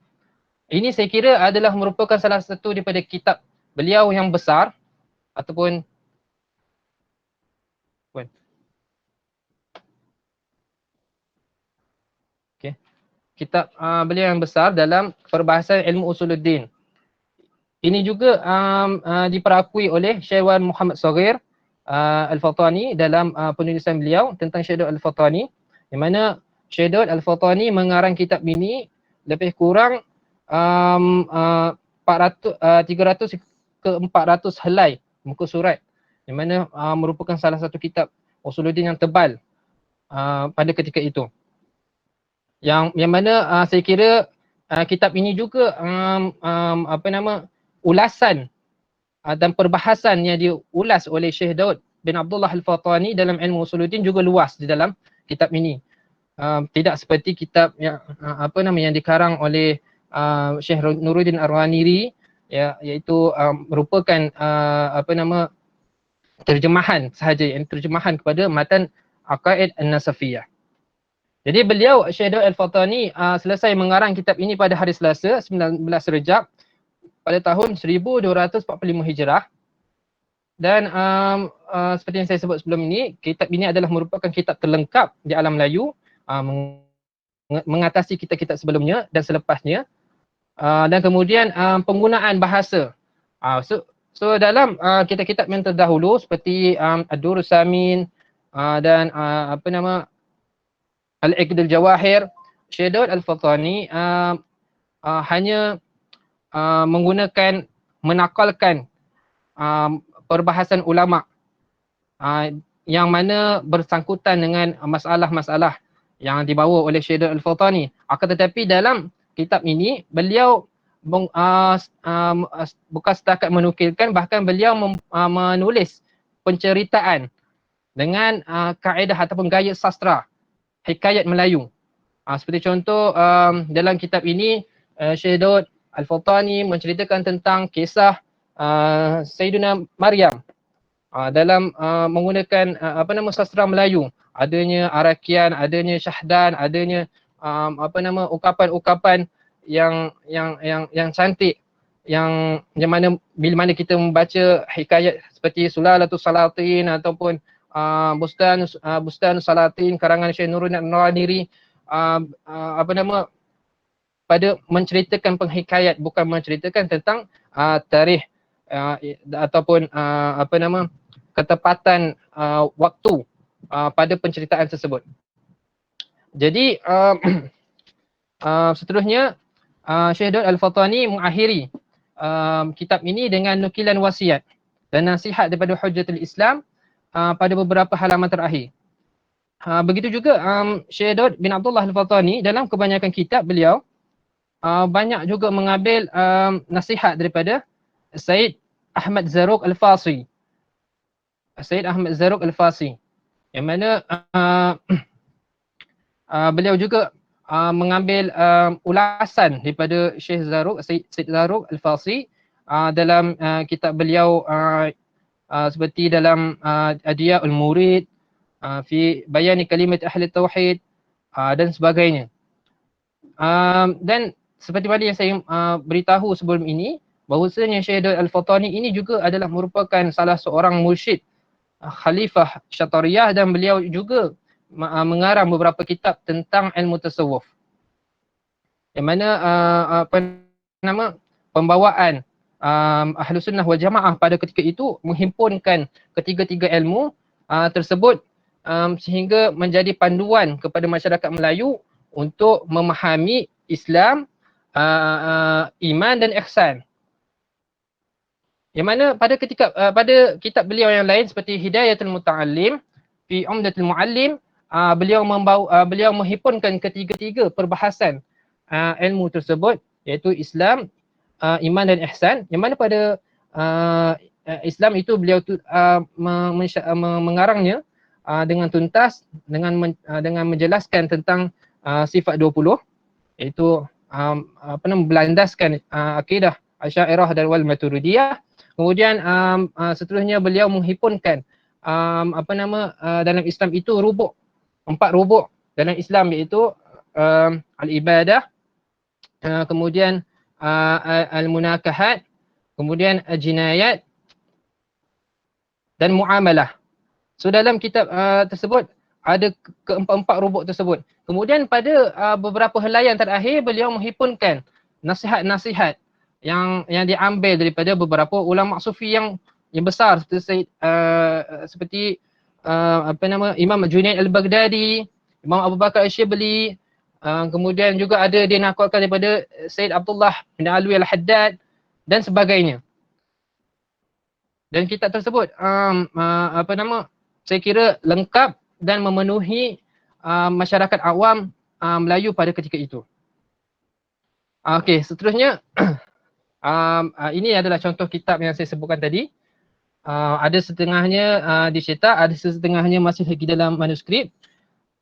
Speaker 2: Ini saya kira adalah merupakan salah satu daripada kitab beliau yang besar ataupun kitab beliau yang besar dalam perbahasan ilmu usuluddin. Ini juga diperakui oleh Syekh Wan Muhammad Saghir Al-Fatani dalam penulisan beliau tentang Syekh Daud Al-Fatani, di mana Syekh Daud Al-Fatani mengarang kitab ini lebih kurang 300 ke 400 helai muka surat, di mana merupakan salah satu kitab usuluddin yang tebal pada ketika itu. Yang mana saya kira kitab ini juga ulasan dan perbahasan yang diulas oleh Syekh Daud bin Abdullah Al-Fatani dalam ilmu usuluddin juga luas di dalam kitab ini. Tidak seperti kitab yang yang dikarang oleh Syekh Nuruddin Arwaniri, ya, iaitu merupakan terjemahan sahaja, yang terjemahan kepada matan Aqaid An-Nasafiyah. Jadi beliau Syekh Daud Al-Fatani selesai mengarang kitab ini pada hari Selasa 19 Rejab pada tahun 1245 Hijrah. Dan seperti yang saya sebut sebelum ini, kitab ini adalah merupakan kitab terlengkap di alam Melayu, mengatasi kitab-kitab sebelumnya dan selepasnya. Dan kemudian penggunaan bahasa. So dalam kitab-kitab yang terdahulu seperti Ad-Durrus Samin dan Al-Iqdul Jawahir, Syekh Daud Al-Fatani hanya menakalkan perbahasan ulama yang mana bersangkutan dengan masalah-masalah yang dibawa oleh Syekh Daud Al-Fatani. Akan tetapi dalam kitab ini beliau bukan setakat menukilkan, bahkan beliau menulis penceritaan dengan kaedah ataupun gaya sastra hikayat Melayu. Seperti contoh dalam kitab ini Syekh Daud Al-Fatani menceritakan tentang kisah Sayyidina Maryam dalam menggunakan sastra Melayu. Adanya arakian, adanya syahdan, adanya ukapan-ukapan yang cantik, yang mana bila mana kita membaca hikayat seperti Sulalatus Salatin ataupun Bustan Salatin karangan Syekh Nuruddin An-Nadiri, pada menceritakan penghikayat, bukan menceritakan tentang tarikh ataupun ketepatan waktu pada penceritaan tersebut. Jadi seterusnya Syekh Daud Al-Fatani mengakhiri kitab ini dengan nukilan wasiat dan nasihat daripada Hujjatul Islam pada beberapa halaman terakhir. Begitu juga Syekh Daud bin Abdullah Al-Fatani dalam kebanyakan kitab beliau banyak juga mengambil nasihat daripada Said Ahmad Zarruq Al-Fasi. Said Ahmad Zarruq Al-Fasi, yang mana beliau juga mengambil ulasan daripada Syekh Zarruq, Said Zarruq Al-Fasi dalam kitab beliau seperti dalam Adiya'ul Murid, fi Bayani Kalimat Ahli Tauhid dan sebagainya. Dan seperti mana yang saya beritahu sebelum ini, bahawasanya Syekh Daud Al-Fatani ini juga adalah merupakan salah seorang mursyid Khalifah Syatariyah, dan beliau juga mengarang beberapa kitab tentang ilmu tasawuf. Yang mana pembawaan Ahlus Sunnah wal Jamaah pada ketika itu menghimpunkan ketiga-tiga ilmu tersebut sehingga menjadi panduan kepada masyarakat Melayu untuk memahami Islam, iman dan ihsan. Yang mana pada kitab beliau yang lain seperti Hidayatul Muta'allim fi Umdatul Muallim, beliau menghimpunkan ketiga-tiga perbahasan ilmu tersebut, iaitu Islam, iman dan ihsan. Yang mana pada Islam itu beliau mengarangnya dengan tuntas, dengan menjelaskan tentang sifat 20, iaitu berlandaskan akidah Asy'ariyah dan wal Maturidiyah. Kemudian seterusnya beliau menghimpunkan dalam Islam itu empat rubuk dalam Islam, iaitu al-ibadah, kemudian al-munakahat, kemudian jinayat dan muamalah. So dalam kitab tersebut ada keempat-empat rubuk tersebut. Kemudian pada beberapa helaian terakhir beliau menghimpunkan nasihat-nasihat yang diambil daripada beberapa ulama sufi yang besar seperti Imam Junaid Al-Baghdadi, Imam Abu Bakar Al-Shibli, kemudian juga ada dia nakalkan daripada Said Abdullah bin Alwi Al-Haddad dan sebagainya. Dan kitab tersebut saya kira lengkap dan memenuhi masyarakat awam Melayu pada ketika itu. Okey, seterusnya ini adalah contoh kitab yang saya sebutkan tadi. ada setengahnya dicetak, ada setengahnya masih lagi dalam manuskrip,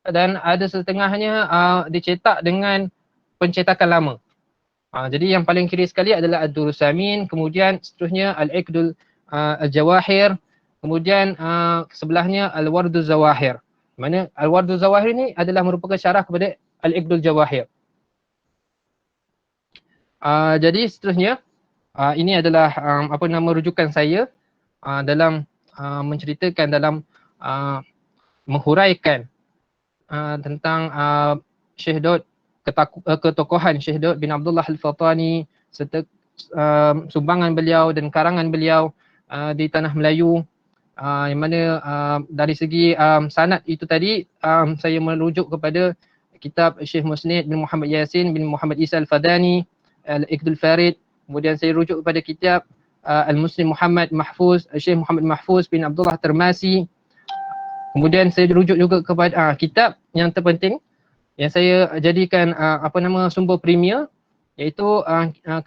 Speaker 2: dan ada setengahnya dicetak dengan pencetakan lama. Jadi yang paling kiri sekali adalah Ad-Durrus Samin, kemudian seterusnya Al-Iqdul Al-Jawahir, kemudian sebelahnya Al-Wardul Zawahir. Mana Al-Wardul Zawahir ni adalah merupakan syarah kepada Al-Iqdul Jawahir. Jadi seterusnya ini adalah rujukan saya dalam menceritakan, dalam menghuraikan tentang Syekh Daud, ketokohan Syekh Daud bin Abdullah Al-Fattani serta sumbangan beliau dan karangan beliau di tanah Melayu, yang mana dari segi sanad itu tadi saya merujuk kepada kitab Syekh Musnid bin Muhammad Yasin bin Muhammad Isa Al-Fadani, Al-Iqdul Farid. Kemudian saya rujuk kepada kitab Al-Muslim Muhammad Mahfuz, Syekh Muhammad Mahfuz bin Abdullah Termasi. Kemudian saya rujuk juga kepada kitab yang terpenting yang saya jadikan sumber premier, iaitu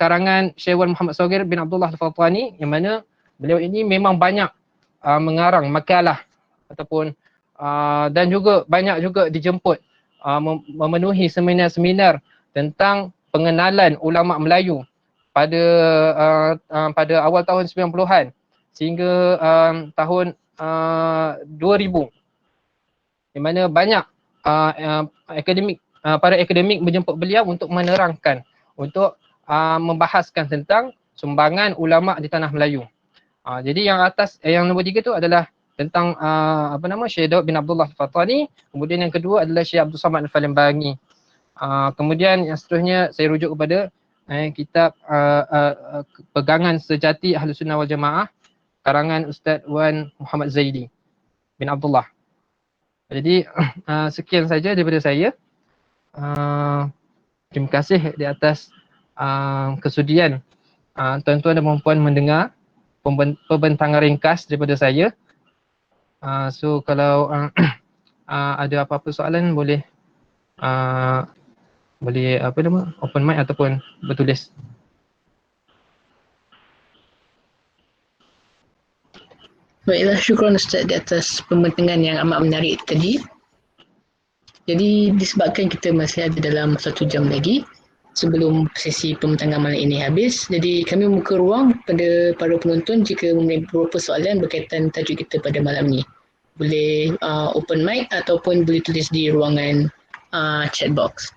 Speaker 2: karangan Syekh Wan Muhammad Shogir bin Abdullah Al-Fattani, yang mana beliau ini memang banyak mengarang makalah ataupun dan juga banyak juga dijemput memenuhi seminar-seminar tentang pengenalan ulama Melayu pada awal tahun 90-an sehingga tahun 2000, di mana banyak para akademik menjemput beliau untuk menerangkan, untuk membahaskan tentang sumbangan ulama di tanah Melayu. Jadi yang nombor 3 tu adalah tentang Syekh Daud bin Abdullah Al-Fattani. Kemudian yang kedua adalah Syekh Abdul Samad Al-Falimbangi. Kemudian yang seterusnya saya rujuk kepada kitab Pegangan Sejati Ahlus Sunnah wal Jamaah, karangan Ustaz Wan Muhammad Zaidi bin Abdullah. Jadi sekian saja daripada saya. Terima kasih di atas kesudian tuan-tuan dan puan-puan mendengar pembentangan ringkas daripada saya. So kalau ada apa-apa soalan boleh open mic ataupun bertulis.
Speaker 1: Baiklah, syukran Ustaz di atas pembentangan yang amat menarik tadi. Jadi disebabkan kita masih ada dalam 1 jam lagi sebelum sesi pembentangan malam ini habis, jadi kami membuka ruang pada para penonton jika mempunyai beberapa soalan berkaitan tajuk kita pada malam ini. Boleh open mic ataupun boleh tulis di ruangan chat box.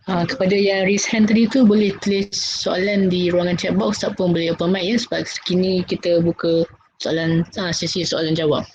Speaker 1: Kepada yang raise hand tadi tu boleh tulis soalan di ruangan chat box ataupun boleh open mic ya, sebab kini kita buka soalan sesi soalan jawab.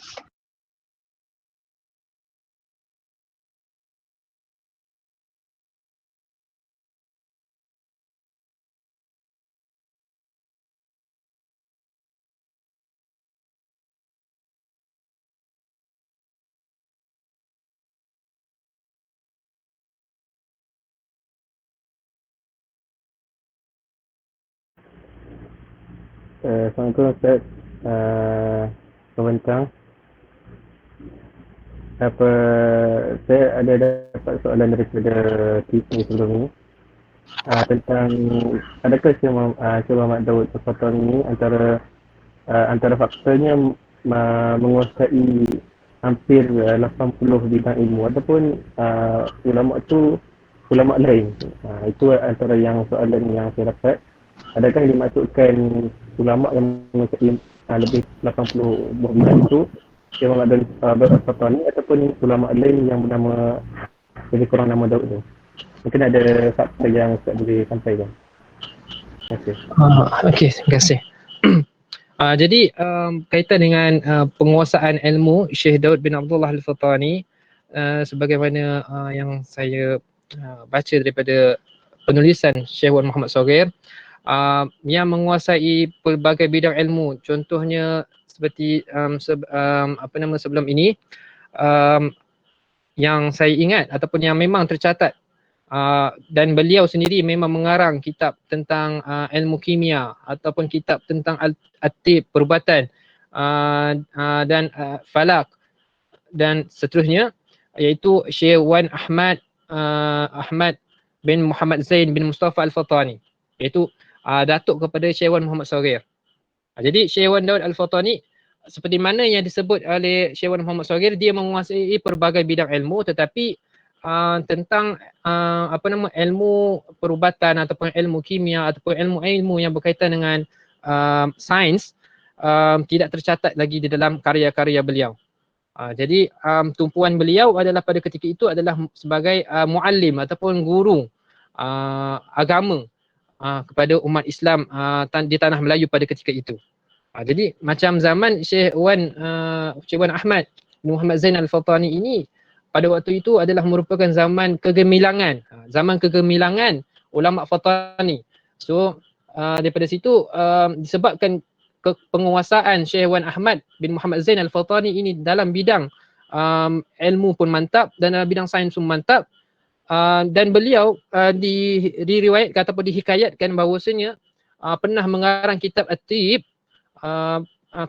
Speaker 3: Assalamualaikum Ustaz. Pembentang. Saya ada dapat soalan daripada TV sebelum ini. Tentang adakah Syekh Muhammad Daud Al-Fattani ini antara faktornya menguasai hampir 80 bidang ilmu ataupun ulama tu ulama lain. Itu antara yang soalan yang saya dapat. Adakah dimaksudkan ulama yang menguasai lebih 80 bidang itu Syekh Muhammad Daud Al-Fattani ataupun ulama lain yang bernama lebih kurang nama Daud tu? Mungkin ada fakta yang Ustaz boleh sampaikan. Terima kasih.
Speaker 2: Okey, terima kasih. Jadi kaitan dengan penguasaan ilmu Syekh Daud bin Abdullah Al-Fattani, sebagaimana yang saya baca daripada penulisan Syekh Wan Muhammad Shogir, yang menguasai pelbagai bidang ilmu. Contohnya seperti sebelum ini yang saya ingat ataupun yang memang tercatat, dan beliau sendiri memang mengarang kitab tentang ilmu kimia ataupun kitab tentang at-tib, perubatan, dan falak dan seterusnya, iaitu Syekh Wan Ahmad bin Muhammad Zain bin Mustafa Al-Fatani, iaitu datuk kepada Syekh Wan Muhammad Saghir. Jadi Syekh Wan Daud Al-Fatani, seperti mana yang disebut oleh Syekh Wan Muhammad Saghir, dia menguasai pelbagai bidang ilmu, tetapi tentang ilmu perubatan ataupun ilmu kimia ataupun ilmu-ilmu yang berkaitan dengan sains tidak tercatat lagi di dalam karya-karya beliau. Jadi tumpuan beliau adalah pada ketika itu adalah sebagai muallim ataupun guru agama kepada umat Islam di tanah Melayu pada ketika itu. Jadi macam zaman Syekh Wan Ahmad bin Muhammad Zain Al-Fatani ini pada waktu itu adalah merupakan zaman kegemilangan, ulama Fatani. So daripada situ disebabkan penguasaan Syekh Wan Ahmad bin Muhammad Zain Al-Fatani ini dalam bidang ilmu pun mantap dan dalam bidang sains pun mantap, dan beliau diriwayatkan ataupun dihikayatkan bahawasanya pernah mengarang kitab At-Tib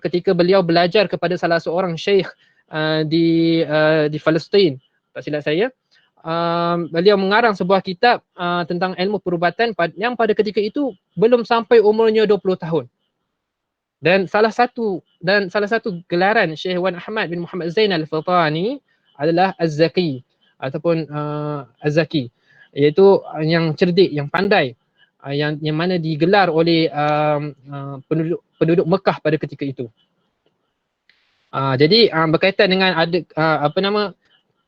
Speaker 2: ketika beliau belajar kepada salah seorang syekh di Palestin, tak silap saya. Beliau mengarang sebuah kitab tentang ilmu perubatan yang pada ketika itu belum sampai umurnya 20 tahun. Dan salah satu gelaran Syekh Wan Ahmad bin Muhammad Zain Al-Fatani adalah Az-Zaki ataupun Az-Zaki, iaitu yang cerdik, yang pandai, yang mana digelar oleh penduduk Mekah pada ketika itu. Jadi berkaitan dengan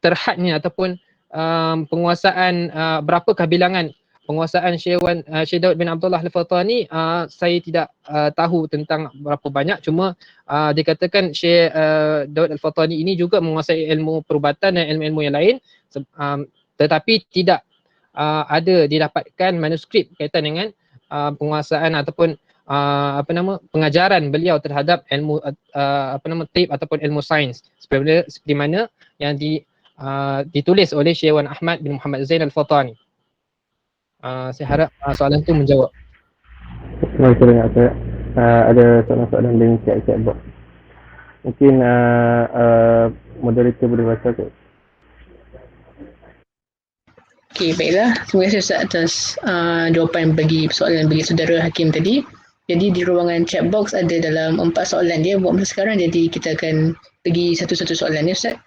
Speaker 2: terhadnya ataupun penguasaan berapakah bilangan penguasaan Syekh Daud bin Abdullah Al-Fatani, saya tidak tahu tentang berapa banyak, cuma dikatakan Syekh Daud Al-Fatani ini juga menguasai ilmu perubatan dan ilmu-ilmu yang lain, tetapi tidak ada didapatkan manuskrip berkaitan dengan penguasaan ataupun pengajaran beliau terhadap ilmu tib ataupun ilmu sains seperti mana yang ditulis oleh Syekh Wan Ahmad bin Muhammad Zain Al-Fatani. Saya harap soalan tu menjawab.
Speaker 3: Terima kasih banyak saya. Ada soalan-soalan di chat box. Mungkin moderator boleh baca ke?
Speaker 1: Okey, baiklah. Terima kasih Ustaz atas jawapan bagi soalan bagi saudara Hakim tadi. Jadi di ruangan chat box ada dalam 4 soalan dia buat masa sekarang, jadi kita akan pergi satu-satu soalan ya Ustaz.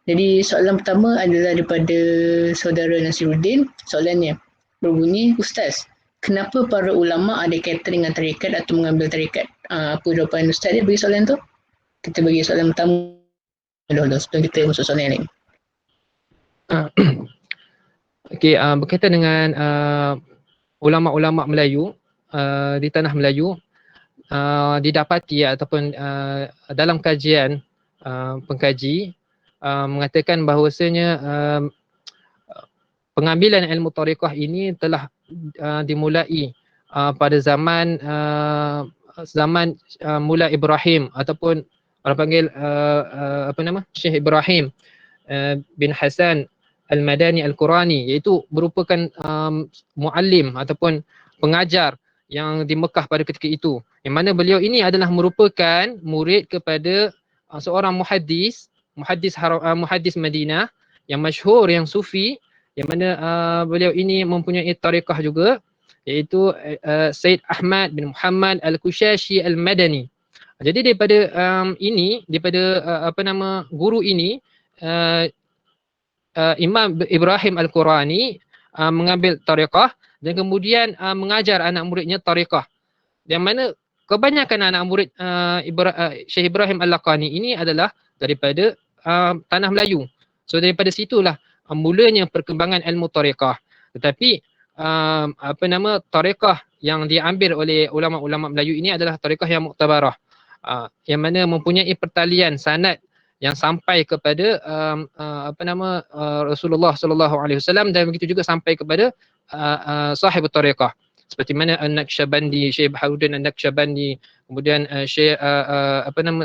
Speaker 1: Jadi soalan pertama adalah daripada saudara Nasiruddin. Soalannya berbunyi, Ustaz, kenapa para ulama ada kaitan dengan tarekat atau mengambil tarekat? Apa jawapan Ustaz dia bagi soalan tu? Kita bagi soalan pertama dulu sebelum kita masuk soalan yang lain.
Speaker 2: Okey, berkaitan dengan ulama-ulama Melayu di tanah Melayu, didapati ataupun dalam kajian pengkaji mengatakan bahawasanya pengambilan ilmu tariqah ini telah dimulai pada zaman mula Ibrahim ataupun orang panggil Syekh Ibrahim bin Hasan Al-Madani Al-Qurani, iaitu merupakan muallim ataupun pengajar yang di Mekah pada ketika itu, yang mana beliau ini adalah merupakan murid kepada seorang muhaddis Madinah yang masyhur, yang sufi, yang mana beliau ini mempunyai tariqah juga, iaitu Said Ahmad bin Muhammad Al-Kushashi Al-Madani. Jadi daripada guru ini, Imam Ibrahim Al-Qurani mengambil tariqah dan kemudian mengajar anak muridnya tariqah, yang mana kebanyakan anak murid Syekh Ibrahim Al-Laqani ini adalah daripada tanah Melayu. So daripada situlah mulanya perkembangan ilmu tariqah. Tetapi tariqah yang diambil oleh ulama-ulama Melayu ini adalah tariqah yang muktabarah, yang mana mempunyai pertalian sanad yang sampai kepada Rasulullah sallallahu alaihi wasallam, dan begitu juga sampai kepada sahib tariqah. seperti mana An-Naqsyabandi, Syekh Baharuddin An-Naqsyabandi, kemudian Syekh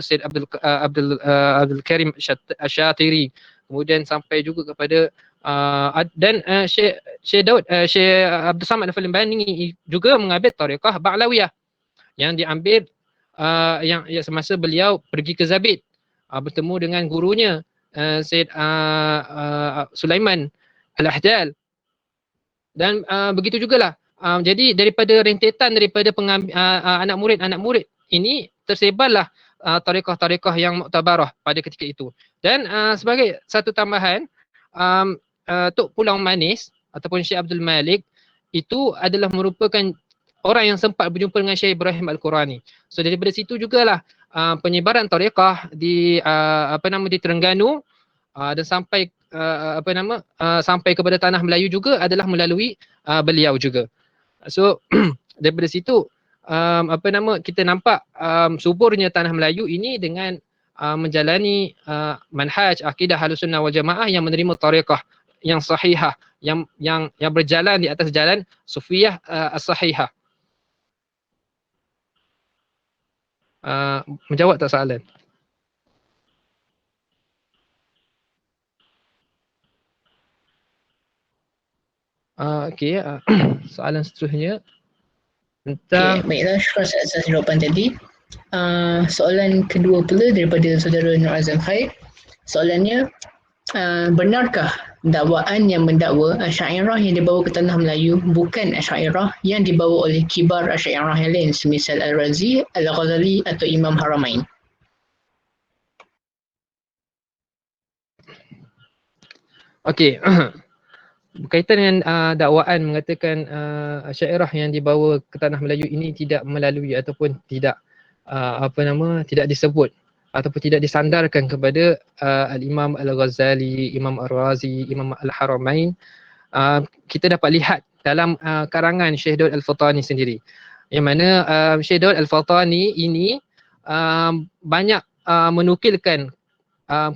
Speaker 2: Syed Abdul Karim Asy-Syatiri, kemudian sampai juga kepada Syekh Daud Syekh Abdul Samad Al-Falbani juga mengambil tariqah Ba'lawiyah yang diambil yang semasa beliau pergi ke Zabid bertemu dengan gurunya Syed Sulaiman Al-Ahdal, dan begitu jugalah. Jadi daripada rentetan daripada anak murid ini tersebarlah tariqah-tariqah yang muktabarah pada ketika itu. Dan sebagai satu tambahan, Tok Pulau Manis ataupun Syekh Abdul Malik itu adalah merupakan orang yang sempat berjumpa dengan Syekh Ibrahim Al-Qurani. So daripada situ jugalah penyebaran tariqah di di Terengganu dan sampai sampai kepada tanah Melayu juga adalah melalui beliau juga. So daripada situ kita nampak suburnya tanah Melayu ini dengan menjalani manhaj akidah Ahlussunnah wal Jamaah yang menerima tariqah yang sahihah, yang berjalan di atas jalan sufiyah as-sahihah. Menjawab tak soalan? Okey, soalan seterusnya tentang
Speaker 1: Baiklah, syukur atas jawapan tadi. Soalan kedua pula daripada saudara Nur Azam Khair. Soalannya, benarkah dakwaan yang mendakwa Asy'ariyah yang dibawa ke tanah Melayu bukan Asy'ariyah yang dibawa oleh kibar Asy'ariyah yang lain semisal Al-Razi, Al-Ghazali atau Imam Haramain?
Speaker 2: okey. Berkaitan dengan dakwaan mengatakan Asy'ariyah yang dibawa ke tanah Melayu ini tidak melalui ataupun tidak tidak disebut ataupun tidak disandarkan kepada Al-Imam Al-Ghazali, Imam Ar-Razi, Imam Al-Haramain, kita dapat lihat dalam karangan Syekh Daud Al-Fattani sendiri. Yang mana Syekh Daud Al-Fattani ini banyak menukilkan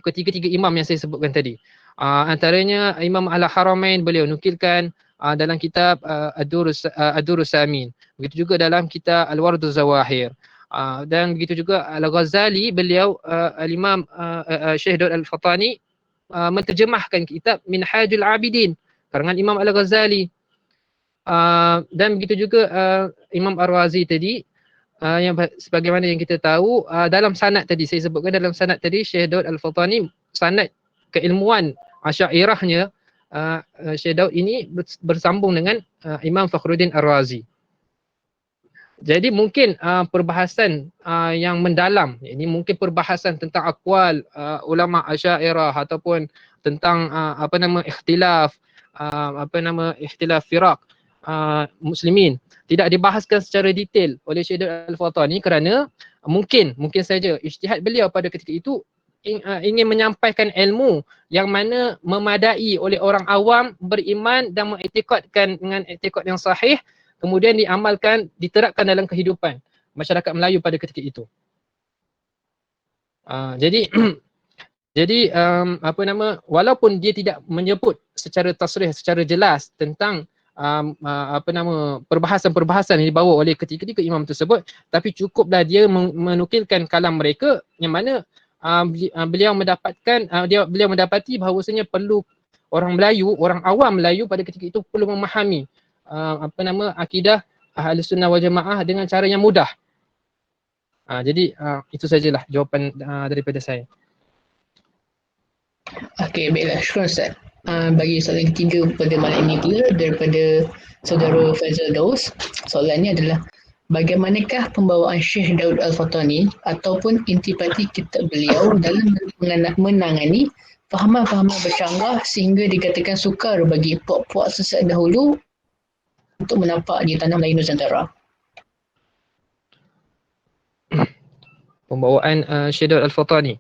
Speaker 2: ketiga-tiga imam yang saya sebutkan tadi. Antaranya Imam Al-Haramain beliau nukilkan dalam kitab Ad-Durrus Samin. Begitu juga dalam kitab Al-Warduz Zawahir. Dan begitu juga Al-Ghazali beliau Al-Imam Syekh Daud Al-Fattani menterjemahkan kitab Minhajul Abidin karangan Imam Al-Ghazali. Dan begitu juga Imam Ar-Razi tadi, yang sebagaimana yang kita tahu dalam sanad tadi saya sebutkan, dalam sanad tadi Syekh Daud Al-Fattani sanad keilmuan Asy'ariyahnya Syekh Daud ini bersambung dengan Imam Fakhruddin Ar-Razi. Jadi mungkin perbahasan yang mendalam, ini mungkin perbahasan tentang aqwal ulama Asy'ariyah ataupun tentang ikhtilaf ikhtilaf firaq muslimin tidak dibahaskan secara detail oleh Syekh Daud Al-Fattani kerana mungkin saja ijtihad beliau pada ketika itu ingin menyampaikan ilmu yang mana memadai oleh orang awam beriman dan mengiktikadkan dengan iktikad yang sahih, kemudian diamalkan, diterapkan dalam kehidupan masyarakat Melayu pada ketika itu. Jadi walaupun dia tidak menyebut secara tasrih, secara jelas tentang perbahasan-perbahasan yang dibawa oleh ketiga-tiga imam tersebut, tapi cukuplah dia menukilkan kalam mereka yang mana beliau mendapati bahawasanya perlu orang Melayu, orang awam Melayu pada ketika itu perlu memahami akidah Ahlussunnah wal Jamaah dengan cara yang mudah. Jadi itu sajalah jawapan daripada saya.
Speaker 1: Okey, baiklah. Syukur Ustaz. Bagi soalan ketiga pada malam ini pula daripada saudara Faizal Daus. Soalannya adalah, bagaimanakah pembawaan Syekh Daud Al-Fattani ataupun intipati kitab beliau dalam menangani fahaman-fahaman bercanggah sehingga dikatakan sukar bagi puak-puak sesat dahulu untuk menapak di tanah Melayu Nusantara?
Speaker 2: Pembawaan Syekh Daud Al-Fattani.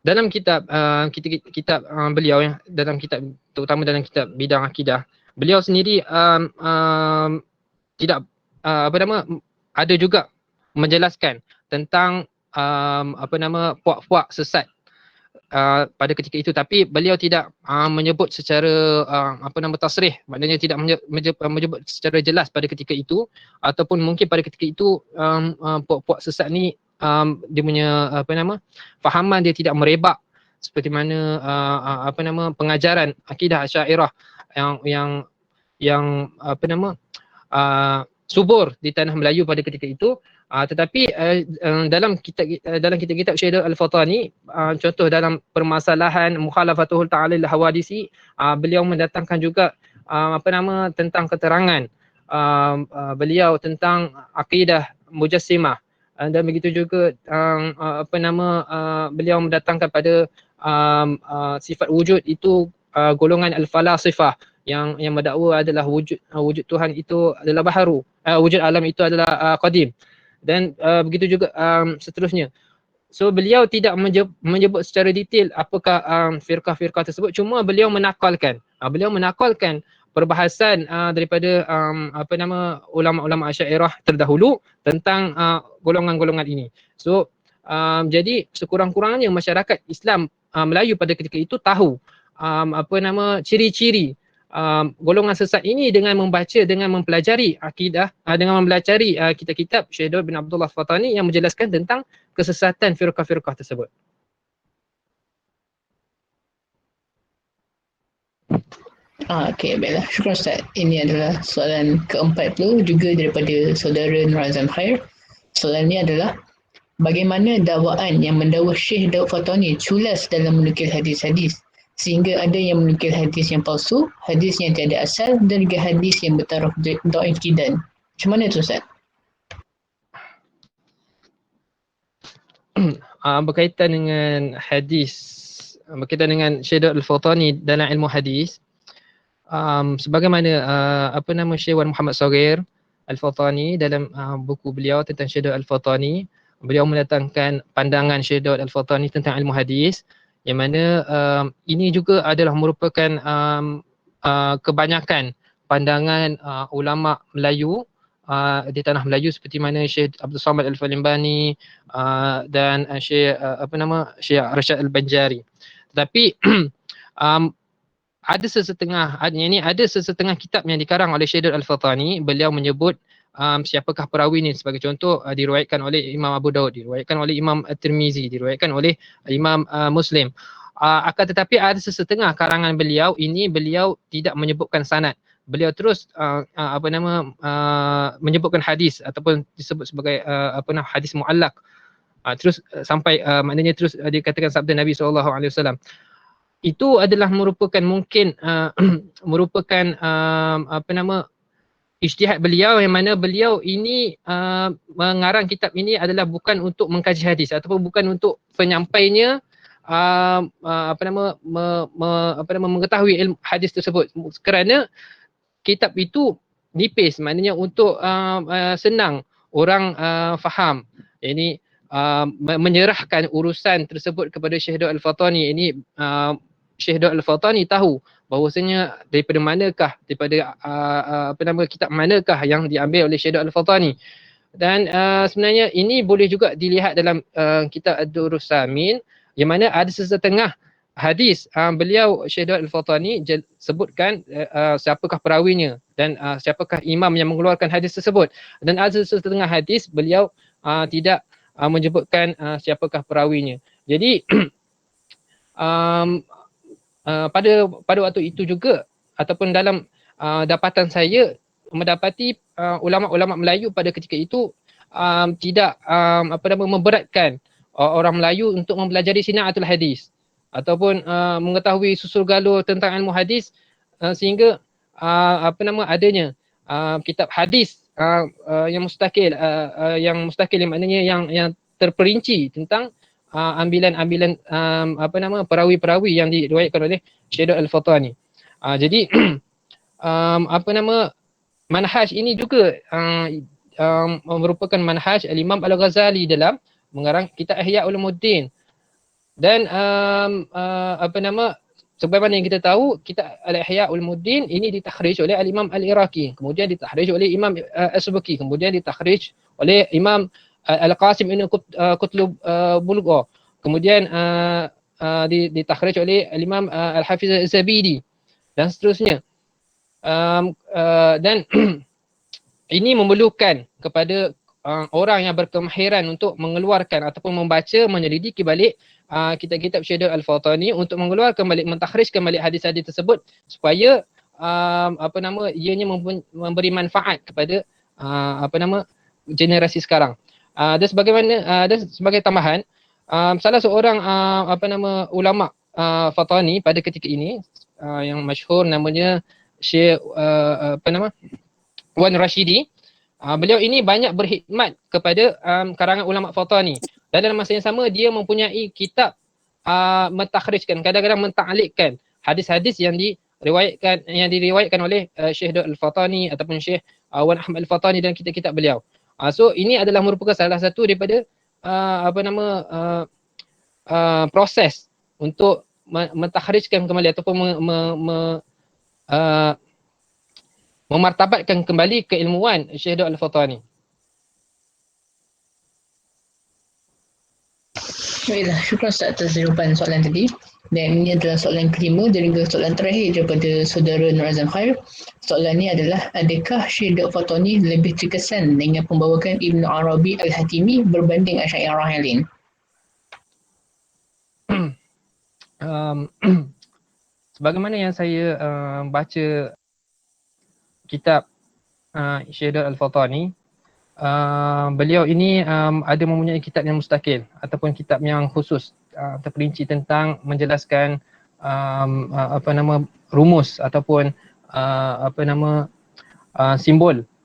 Speaker 2: Dalam kitab beliau, dalam kitab, terutama dalam kitab bidang akidah, beliau sendiri tidak ada juga menjelaskan tentang puak-puak sesat pada ketika itu, tapi beliau tidak menyebut secara tasrih, maknanya tidak menyebut secara jelas pada ketika itu, ataupun mungkin pada ketika itu puak-puak sesat ni dia punya fahaman dia tidak merebak seperti mana pengajaran akidah Asy'ariyah yang subur di tanah Melayu pada ketika itu. Tetapi dalam kitab-kitab Syekh Al-Fatani, contoh dalam permasalahan mukhalafatul ta'alil hawadisi, beliau mendatangkan juga tentang keterangan beliau tentang akidah mujassimah, dan begitu juga beliau mendatangkan pada sifat wujud itu golongan al-falasifah yang mendakwa adalah wujud Tuhan itu adalah baharu, wujud alam itu adalah qadim, dan begitu juga seterusnya. So beliau tidak menyebut secara detail apakah firqah-firqah tersebut, cuma beliau menakalkan perbahasan daripada ulama-ulama Asy'ariyah terdahulu tentang golongan-golongan ini. So jadi sekurang-kurangnya masyarakat Islam Melayu pada ketika itu tahu ciri-ciri golongan sesat ini dengan mempelajari akidah, dengan mempelajari kitab-kitab Syekh Daud bin Abdullah Fatani yang menjelaskan tentang kesesatan firqah-firqah tersebut.
Speaker 1: Okey, baiklah. Syukran Ustaz. Ini adalah soalan ke-40 juga daripada saudara Nur Azam Khair. Soalan ini adalah, bagaimana dakwaan yang mendakwa Syekh Daud Fatani culas dalam menukil hadis-hadis sehingga ada yang menukil hadis yang palsu, hadis yang tiada asal dan juga hadis yang bertaraf dhaif jiddan. Macam mana tu Ustaz?
Speaker 2: Berkaitan dengan hadis, berkaitan dengan Syekh Daud Al-Fatani dalam ilmu hadis, sebagaimana Syekh Wan Muhammad Saghir Al-Fatani dalam buku beliau tentang Syekh Daud Al-Fatani, beliau mendatangkan pandangan Syekh Daud Al-Fatani tentang ilmu hadis, yang mana ini juga adalah merupakan kebanyakan pandangan ulama Melayu di tanah Melayu, seperti mana Syekh Abdul Samad Al-Falimbani dan Syekh Syekh Rashad Al-Banjari. Tetapi ada sesetengah kitab yang dikarang oleh Syekh Daud Al-Fatani, beliau menyebut siapakah perawi ni. Sebagai contoh, diriwayatkan oleh Imam Abu Daud, diriwayatkan oleh Imam At-Tirmizi, diriwayatkan oleh Imam Muslim. Akan tetapi ada sesetengah karangan beliau ini beliau tidak menyebutkan sanad. Beliau terus menyebutkan hadis ataupun disebut sebagai hadis muallaq. Terus sampai maknanya terus dikatakan sabda Nabi SAW. Itu adalah merupakan mungkin merupakan ijtihad beliau, yang mana beliau ini mengarang kitab ini adalah bukan untuk mengkaji hadis ataupun bukan untuk penyampainya mengetahui ilmu hadis tersebut, kerana kitab itu nipis, maknanya untuk senang orang faham. Ini menyerahkan urusan tersebut kepada Syekh Daud Al-Fatani. Ini Syekh Daud Al-Fatani tahu bahawasanya daripada manakah, daripada kitab manakah yang diambil oleh Syekh Daud Al-Fatani. Dan sebenarnya ini boleh juga dilihat dalam kitab Ad-Durrus Samin, yang mana ada sesetengah hadis beliau Syekh Daud Al-Fatani sebutkan siapakah perawinya dan siapakah imam yang mengeluarkan hadis tersebut. Dan ada sesetengah hadis beliau tidak menyebutkan siapakah perawinya. Jadi pada waktu itu juga, ataupun dalam dapatan saya mendapati ulama-ulama Melayu pada ketika itu tidak memberatkan orang Melayu untuk mempelajari sinaatul hadis ataupun mengetahui susul galur tentang ilmu hadis, sehingga adanya kitab hadis yang mustakil, yang maknanya yang terperinci tentang ambilan-ambilan perawi-perawi yang diriwayatkan oleh Syekh Daud Al-Fatani. Jadi manhaj ini juga merupakan manhaj Al-Imam Al-Ghazali dalam mengarang kitab Ihya Ulumuddin. Dan sebagaimana yang kita tahu, kitab Al-Ihya Ulumuddin ini ditakhrij oleh Al-Imam Al-Iraqi, kemudian ditakhrij oleh Imam As-Subki, kemudian ditakhrij oleh Imam Al-Qasim Ibn Qutlub Bulgha, kemudian ditakhrij oleh Imam Al-Hafiz Az-Zabidi dan seterusnya. Dan ini memerlukan kepada orang yang berkemahiran untuk mengeluarkan ataupun membaca, menyelidiki balik kitab-kitab Syekh Al-Fatani untuk mengeluarkan balik, mentakhrijkan balik hadis-hadis tersebut supaya ianya memberi manfaat kepada generasi sekarang. Dan sebagaimana dan sebagai tambahan, salah seorang ulama Fatani pada ketika ini yang masyhur namanya Syekh Wan Rashidi. Beliau ini banyak berkhidmat kepada karangan ulama Fatani. Dan dalam masa yang sama dia mempunyai kitab mentakhrijkan, kadang-kadang menta'liqkan hadis-hadis yang diriwayatkan oleh Syekh Al-Fatani ataupun Syekh Wan Ahmad Al-Fatani dan kitab-kitab beliau. So ini adalah merupakan salah satu daripada proses untuk mentakhrijkan kembali ataupun memartabatkan kembali keilmuan Syekh Al-Fatani.
Speaker 1: Baiklah, syukur Ustaz atas jawapan soalan tadi. Dan ini adalah soalan kelima dan juga soalan terakhir daripada saudara Nur Azam Khair. Soalan ini adalah, adakah Syekh Al-Fatani lebih terkesan dengan pembawakan Ibn Arabi Al-Hatimi berbanding Asy'ariyah yang lain?
Speaker 2: Sebagaimana yang saya baca kitab Syekh Al-Fatani, beliau ini ada mempunyai kitab yang mustakil ataupun kitab yang khusus terperinci tentang menjelaskan rumus ataupun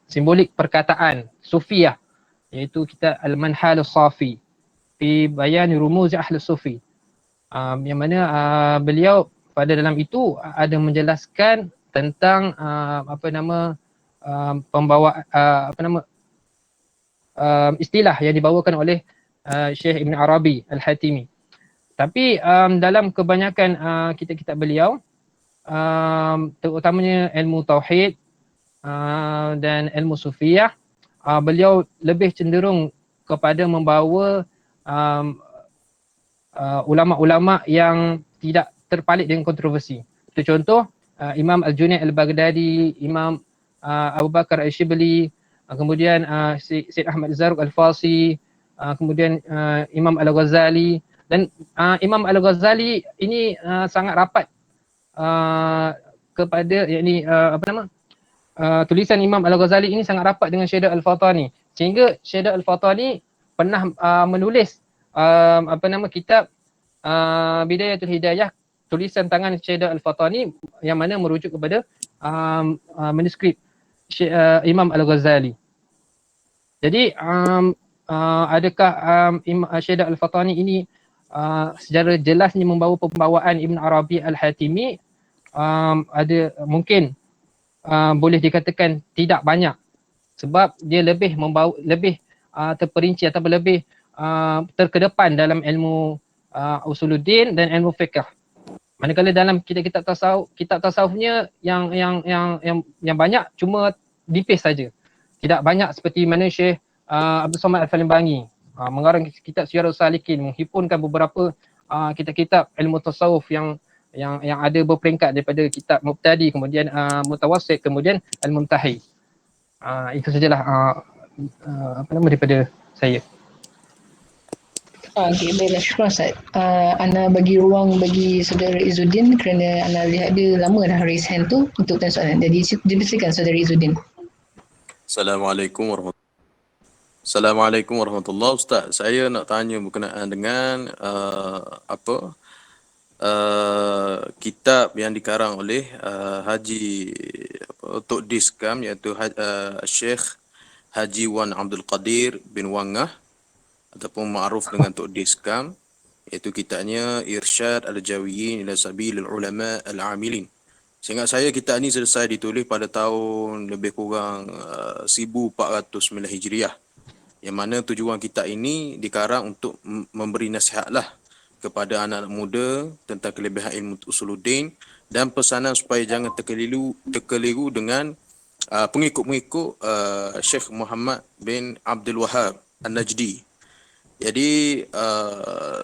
Speaker 2: simbolik perkataan sufiyah, iaitu kitab Al-Manhal As-Safi fi bayan rumuz ahli sufi, yang mana beliau pada dalam itu ada menjelaskan tentang istilah yang dibawakan oleh Syekh Ibn Arabi Al-Hatimi. Tapi dalam kebanyakan kitab-kitab beliau, terutamanya ilmu tauhid dan ilmu sufiyah, beliau lebih cenderung kepada membawa ulama-ulama yang tidak terpalit dengan kontroversi. Itu contoh Imam Al-Junaid Al-Baghdadi, Imam Abu Bakar Al-Shibli, kemudian Syed Ahmad Zarruq Al-Fasi, kemudian Imam Al-Ghazali. Dan Imam Al-Ghazali ini sangat rapat kepada tulisan Imam Al-Ghazali ini sangat rapat dengan Syekh Al-Fatani, sehingga Syekh Al-Fatani pernah menulis kitab Bidayatul Hidayah, tulisan tangan Syekh Al-Fatani, yang mana merujuk kepada manuskrip Imam Al-Ghazali. Jadi adakah Syekh Al-Fatani ini secara jelasnya membawa pembawaan Ibn Arabi Al-Hatimi? Ada mungkin boleh dikatakan tidak banyak, sebab dia lebih terperinci atau lebih terkedepan dalam ilmu usuluddin dan ilmu fiqh. Manakala dalam kitab tasawufnya yang banyak cuma dipis saja. Tidak banyak seperti mana Syekh Abdul Somad Al-Falimbangi mengarang kitab Syiarus Salikin, menghimpunkan beberapa kitab-kitab ilmu tasawuf yang ada berperingkat daripada kitab Mubtadi, kemudian Mutawassit, kemudian Al-Muntahi. Itu sajalah daripada saya.
Speaker 1: Okey, baiklah, syukur Ustaz. Ana bagi ruang bagi saudara Izzuddin kerana Ana lihat dia lama dah raise hand tu untuk tanya soalan. Jadi dipersilakan saudara Izzuddin.
Speaker 4: Assalamualaikum warahmatullahi. Ustaz, saya nak tanya berkenaan dengan kitab yang dikarang oleh Haji Tok Diskam, iaitu Syekh Haji Wan Abdul Qadir bin Wangah ataupun ma'ruf dengan Tok Diskam, iaitu kitabnya Irsyad Al-Jawiyin ila Sabilil Ulama Al-Amilin. Seingat saya kitab ni selesai ditulis pada tahun lebih kurang 1409 Hijriah, yang mana tujuan kitab ini dikarang untuk memberi nasihatlah kepada anak-anak muda tentang kelebihan ilmu usuluddin dan pesanan supaya jangan terkeliru dengan pengikut-pengikut Syekh Muhammad bin Abdul Wahhab An-Najdi. Jadi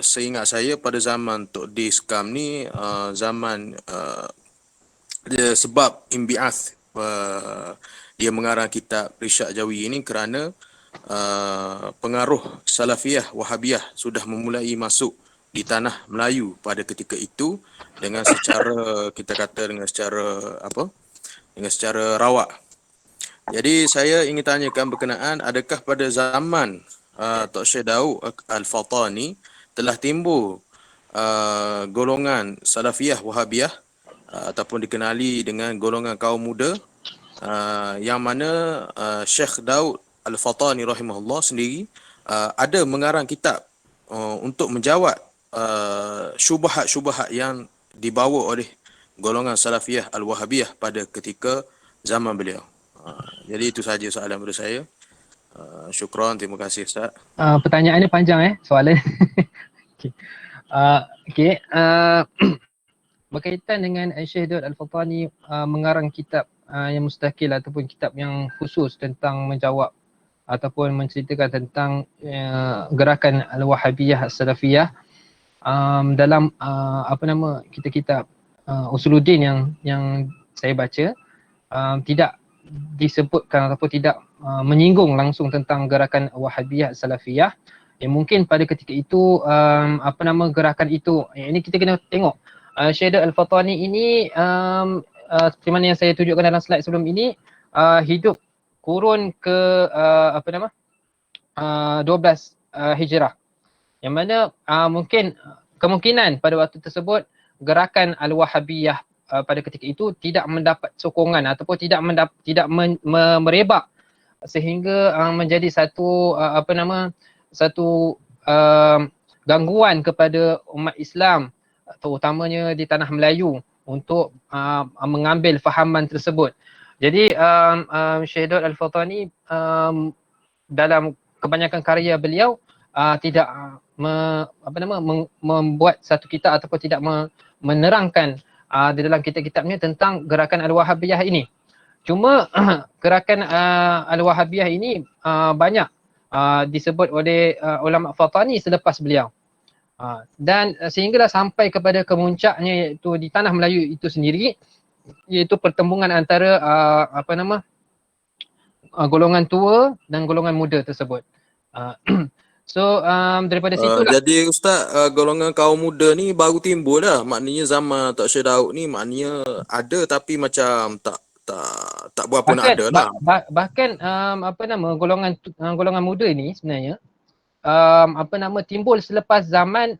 Speaker 4: seingat saya pada zaman Tok D Skam ni zaman dia sebab imbi'ath dia mengarang kitab Risyak Jawi ini kerana pengaruh Salafiyah Wahabiyah sudah memulai masuk di tanah Melayu pada ketika itu dengan secara kita kata dengan secara apa? Dengan secara rawak. Jadi saya ingin tanyakan berkenaan adakah pada zaman Tok Syekh Daud Al-Fatani telah timbul golongan Salafiyah Wahabiyah ataupun dikenali dengan golongan kaum muda yang mana Syekh Daud Al-Fatani rahimahullah sendiri ada mengarang kitab untuk menjawab syubhat-syubhat yang dibawa oleh golongan Salafiyah Al-Wahabiyah pada ketika zaman beliau. Jadi itu sahaja soalan daripada saya. Syukran, terima kasih Ustaz.
Speaker 2: Pertanyaannya panjang soalan. Okey. Berkaitan dengan Syekh Daud Al-Fatani mengarang kitab yang mustakil ataupun kitab yang khusus tentang menjawab ataupun menceritakan tentang gerakan Al-Wahabiyah As-Salafiyah dalam kitab Usuluddin yang saya baca tidak disebutkan ataupun tidak menyinggung langsung tentang gerakan Wahabiyah Salafiyah. Mungkin pada ketika itu gerakan itu ini kita kena tengok Syekh Daud Al-Fatani ini seperti mana yang saya tunjukkan dalam slide sebelum ini hidup kurun ke 12 Hijrah, yang mana mungkin kemungkinan pada waktu tersebut gerakan Al-Wahabiyah pada ketika itu tidak mendapat sokongan ataupun tidak merebak sehingga menjadi satu gangguan kepada umat Islam terutamanya di tanah Melayu untuk mengambil fahaman tersebut. Jadi Syekh Daud Al-Fatani dalam kebanyakan karya beliau tidak membuat satu kitab ataupun tidak menerangkan di dalam kitab-kitabnya tentang gerakan Al-Wahabiyah ini. Cuma gerakan Al-Wahabiyah ini banyak disebut oleh ulama Fatani selepas beliau. Dan sehinggalah sampai kepada kemuncaknya iaitu di tanah Melayu itu sendiri, iaitu pertembungan antara golongan tua dan golongan muda tersebut. So daripada situlah.
Speaker 4: Jadi Ustaz, golongan kaum muda ni baru timbul dah. Maknanya zaman Tok Syekh Daud ni maknanya ada tapi macam tak berapa nak ada lah.
Speaker 2: Bahkan golongan muda ni sebenarnya timbul selepas zaman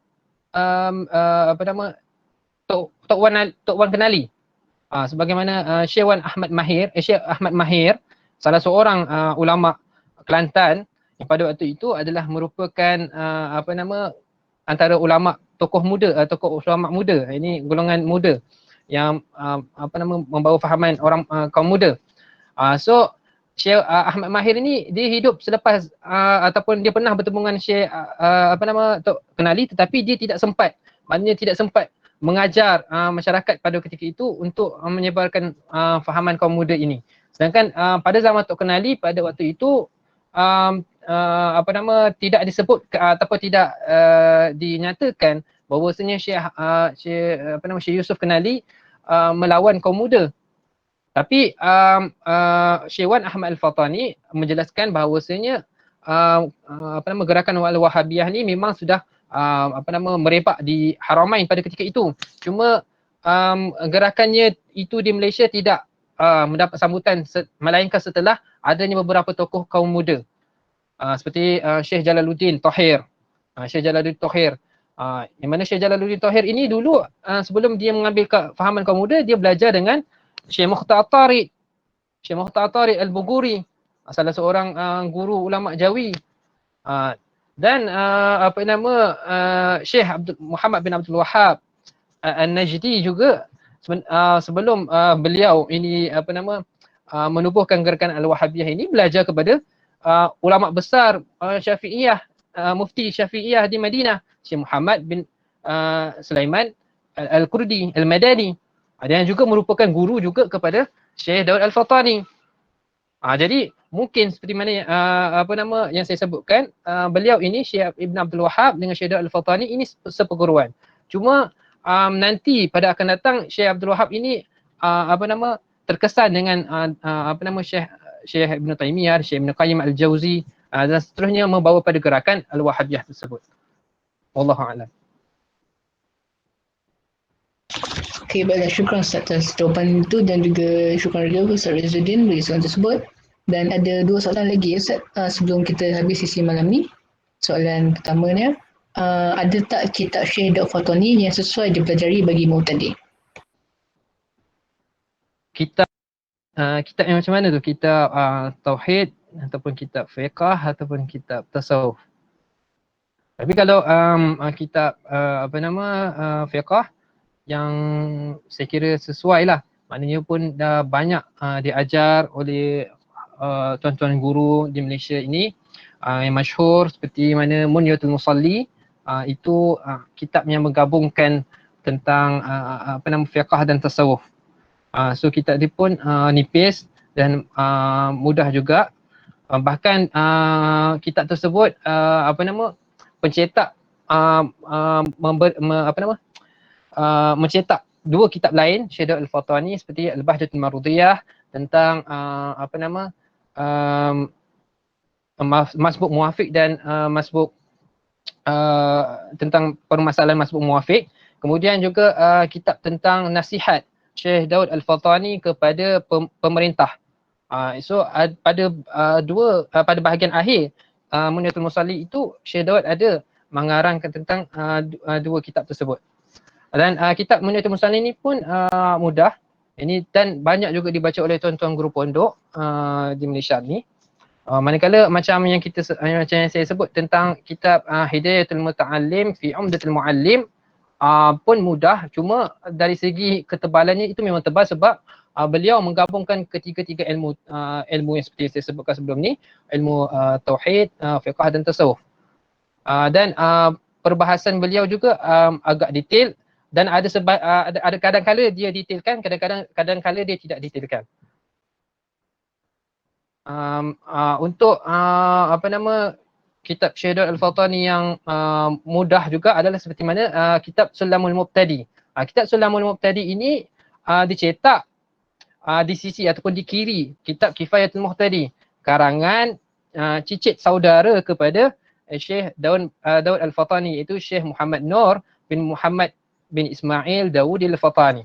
Speaker 2: Tok Wan Kenali. Sebagaimana Syekh Ahmad Mahir, salah seorang ulama Kelantan yang pada waktu itu adalah merupakan antara ulama tokoh ulama muda. Ini golongan muda yang membawa fahaman orang kaum muda. So Syekh Ahmad Mahir ini dia hidup selepas ataupun dia pernah bertemu dengan Syekh Tok Kenali, tetapi dia tidak sempat mengajar masyarakat pada ketika itu untuk menyebarkan fahaman kaum muda ini. Sedangkan pada zaman Tok Kenali pada waktu itu tidak disebut ataupun tidak dinyatakan bahawasanya Syekh Yusuf Kenali melawan kaum muda. Tapi Syekh Wan Ahmad Al-Fatani menjelaskan bahawasanya gerakan Al-Wahabiyah ni memang sudah merebak di Haramain pada ketika itu. Cuma gerakannya itu di Malaysia tidak mendapat sambutan melainkan setelah adanya beberapa tokoh kaum muda seperti Syekh Jalaluddin Tahir. Yang mana Syekh Jalaluddin Tahir ini dulu sebelum dia mengambil fahaman kaum muda, dia belajar dengan Syekh Mukhtar Tariq Al-Bughuri, salah seorang guru ulama Jawi. Dan Syekh Muhammad bin Abdul Wahab An-Najdi juga sebelum beliau ini menubuhkan gerakan Al-Wahabiyah ini belajar kepada ulama besar Syafi'iyah, mufti Syafi'iyah di Madinah, Syekh Muhammad bin Sulaiman Al-Kurdi Al-Madani, yang juga merupakan guru juga kepada Syekh Daud Al-Fatani. Jadi mungkin seperti mana apa nama yang saya sebutkan, beliau ini Syekh Ibn Abdul Wahab dengan Syekh Daud Al-Fatani ini seperguruan. Cuma nanti pada akan datang Syekh Abdul Wahab ini apa nama terkesan dengan apa nama Syekh Ibn Taimiyah, Syekh Ibn Qayyim Al-Jauzi dan seterusnya membawa pada gerakan Al-Wahabiyah tersebut. Wallahu a'lam.
Speaker 1: Okey, baiklah. Syukran Ustaz atas jawapan itu dan juga syukran juga Ustaz Rizuddin bagi soalan tersebut. Dan ada 2 soalan lagi ya Ustaz sebelum kita habis sesi malam ni. Soalan pertamanya, ada tak kitab Syekh Daud Fatani yang sesuai dipelajari bagi Mu'tadi?
Speaker 2: Kitab kitab yang macam mana tu? Kitab tauhid ataupun kitab fiqh ataupun kitab tasawuf? Tapi kalau kitab apa nama fiqh yang saya kira sesuai lah, maknanya pun dah banyak diajar oleh tuan-tuan guru di Malaysia ini yang masyhur seperti mana Munyatul Musalli, itu kitab yang menggabungkan tentang apa nama fiqh dan tasawuf. So kitab dia pun nipis dan mudah juga. Bahkan kitab tersebut apa nama pencetak mencetak 2 kitab lain Syekh Daud Al-Fatani seperti Al-Bahjatul Marudiyah tentang apa nama masbuk muwafiq dan masbuk tentang permasalahan masbuk muwafiq. Kemudian juga kitab tentang nasihat Syekh Daud Al-Fatani kepada pemerintah. So pada pada bahagian akhir Munyatul Musalli itu Syekh Daud ada mengarangkan tentang 2 kitab tersebut. Dan kitab Munyatul Musalli ni pun mudah. Ini dan banyak juga dibaca oleh tuan-tuan guru pondok di Malaysia ni. Manakala macam yang macam yang saya sebut tentang kitab Hidayatul Muta'allim fi Umdatul Muallim pun mudah, cuma dari segi ketebalannya itu memang tebal sebab beliau menggabungkan ketiga-tiga ilmu yang seperti saya sebutkan sebelum ni, ilmu tauhid, fiqh dan tasawuf. Dan perbahasan beliau juga agak detail dan ada kadang-kala dia detailkan, kadang-kala dia tidak detailkan. Untuk apa nama kitab Syekh Daud Al-Fatani yang mudah juga adalah seperti mana kitab Sulamul Mubtadi. Kitab Sulamul Mubtadi ini dicetak di sisi ataupun di kiri kitab Kifayatul Muhtadi, karangan cicit saudara kepada Syekh Daud Al-Fatani, iaitu Syekh Muhammad Nur bin Muhammad bin Ismail Daudi Al-Fatani.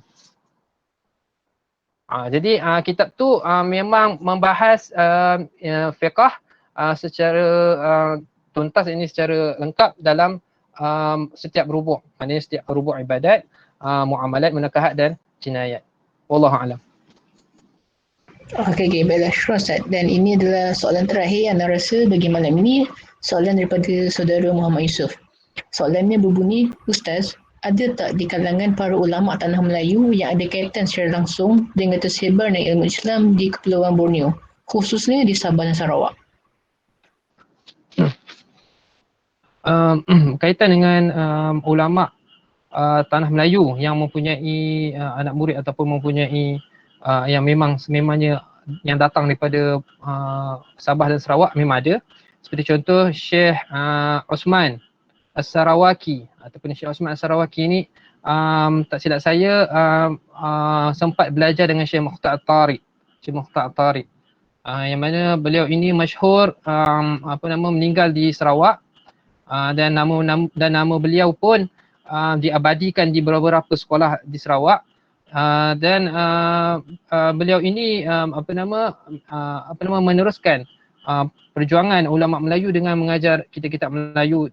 Speaker 2: Jadi kitab tu memang membahas fiqh secara tuntas, ini secara lengkap dalam setiap rubu', maknanya setiap rubu' ibadat, muamalat, munakahat dan jinayat. Wallahu a'lam.
Speaker 1: Okey, baiklah. Syukran Ustaz. Dan ini adalah soalan terakhir yang saya rasa bagi malam ini. Soalan daripada saudara Muhammad Yusof. Soalannya berbunyi, Ustaz, ada tak di kalangan para ulama tanah Melayu yang ada kaitan secara langsung dengan tersebarnya ilmu Islam di Kepulauan Borneo, khususnya di Sabah dan Sarawak?
Speaker 2: Kaitan dengan ulama tanah Melayu yang mempunyai anak murid ataupun mempunyai yang sememangnya yang datang daripada Sabah dan Sarawak memang ada. Seperti contoh Syekh Osman As-Sarawaki ataupun Syekh Osman As-Sarawaki ini tak silap saya sempat belajar dengan Syekh Mukhtar At-Tariq. Syekh Mukhtar At-Tariq yang mana beliau ini masyhur meninggal di Sarawak, dan nama beliau pun diabadikan di beberapa sekolah di Sarawak, dan beliau ini meneruskan perjuangan ulama Melayu dengan mengajar kitab-kitab Melayu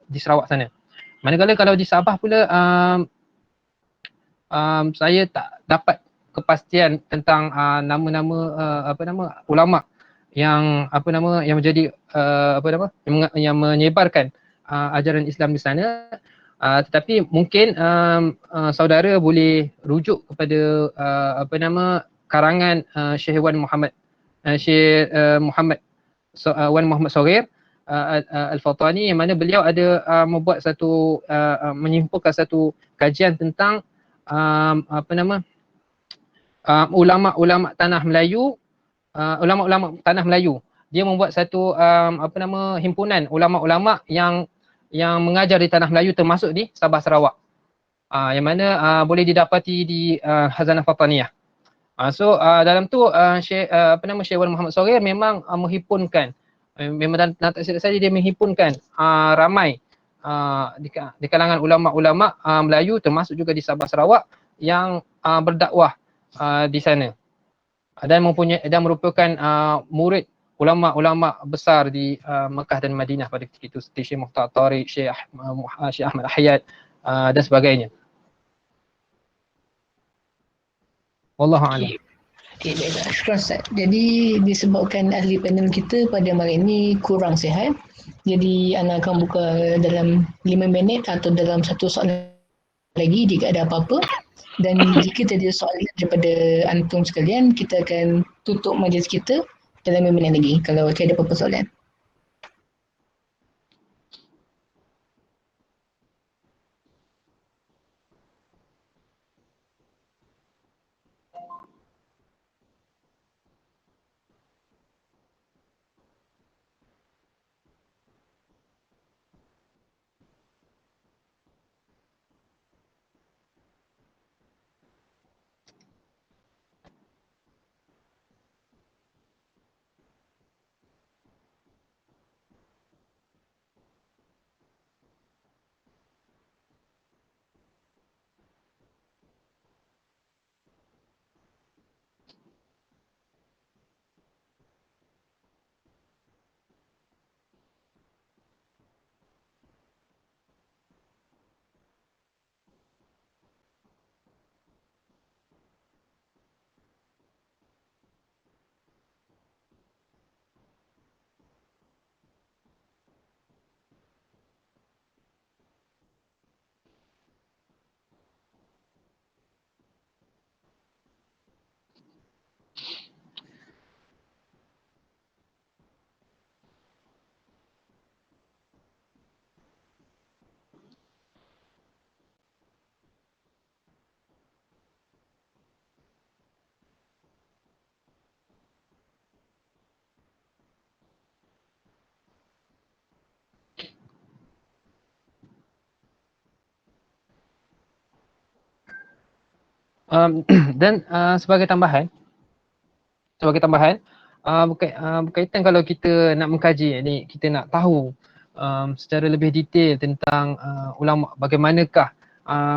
Speaker 2: di Sarawak sana. Manakala kalau di Sabah pula saya tak dapat kepastian tentang nama-nama ulama yang yang menjadi yang menyebarkan ajaran Islam di sana. Tetapi mungkin saudara boleh rujuk kepada karangan Syekh Wan Muhammad Wan Muhammad Saghir Al-Fatani, yang mana beliau ada membuat menyimpulkan satu kajian tentang ulama-ulama tanah Melayu ulama-ulama tanah Melayu. Dia membuat satu himpunan ulama-ulama yang mengajar di tanah Melayu termasuk di Sabah Sarawak. Yang mana boleh didapati di Khazanah Fataniyah. Dalam tu Syekh Wan Muhammad Saghir memang menghimpunkan, memang dalam tak saja dia menghimpunkan ramai di kalangan ulama-ulama Melayu termasuk juga di Sabah Sarawak yang berdakwah di sana dan merupakan murid ulama-ulama besar di Mekah dan Madinah pada ketika itu, seperti Syekh Muhtar Tariq, Syekh Ahmad Ahyad dan sebagainya. Wallahu a'lam.
Speaker 1: Okey, baiklah. Syukran Ustaz. Jadi disebabkan ahli panel kita pada malam ini kurang sihat, jadi Ana akan buka dalam 5 minit atau dalam satu soalan lagi jika ada apa-apa. Dan jika tidak ada soalan daripada antum sekalian, kita akan tutup majlis kita dalam 5 minit lagi kalau tiada apa-apa soalan.
Speaker 2: Dan sebagai tambahan berkaitan kalau kita nak mengkaji ni, kita nak tahu secara lebih detail tentang ulama, bagaimanakah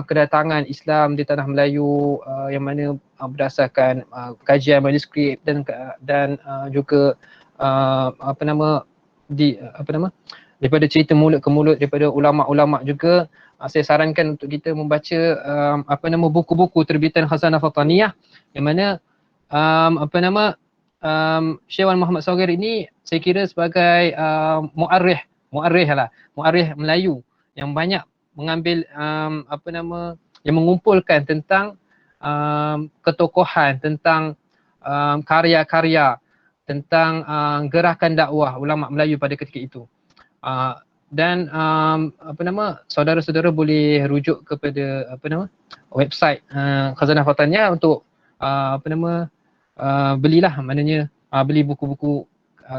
Speaker 2: kedatangan Islam di tanah Melayu yang mana berdasarkan kajian manuskrip dan juga daripada cerita mulut ke mulut daripada ulama-ulama juga, saya sarankan untuk kita membaca buku-buku terbitan Khazanah Fataniyah yang mana Syekh Wan Muhammad Saghir ini saya kira sebagai muarrikh Melayu yang banyak mengambil yang mengumpulkan tentang ketokohan, tentang karya-karya, tentang gerakan dakwah ulama Melayu pada ketika itu. Dan saudara-saudara boleh rujuk kepada website Khazanah Fataniyah untuk belilah, maknanya beli buku-buku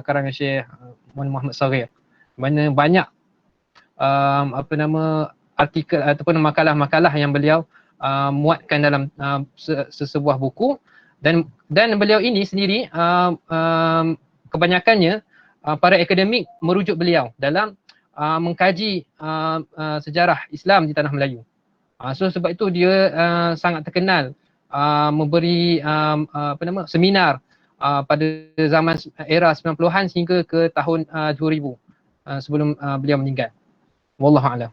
Speaker 2: karangan Syekh Wan Muhammad Saghir, mana banyak artikel ataupun makalah-makalah yang beliau muatkan dalam sesebuah buku, dan beliau ini sendiri kebanyakannya para akademik merujuk beliau dalam mengkaji sejarah Islam di tanah Melayu. So sebab itu dia sangat terkenal memberi seminar pada zaman era 90-an hingga ke tahun 2000 sebelum beliau meninggal. Wallahu a'lam.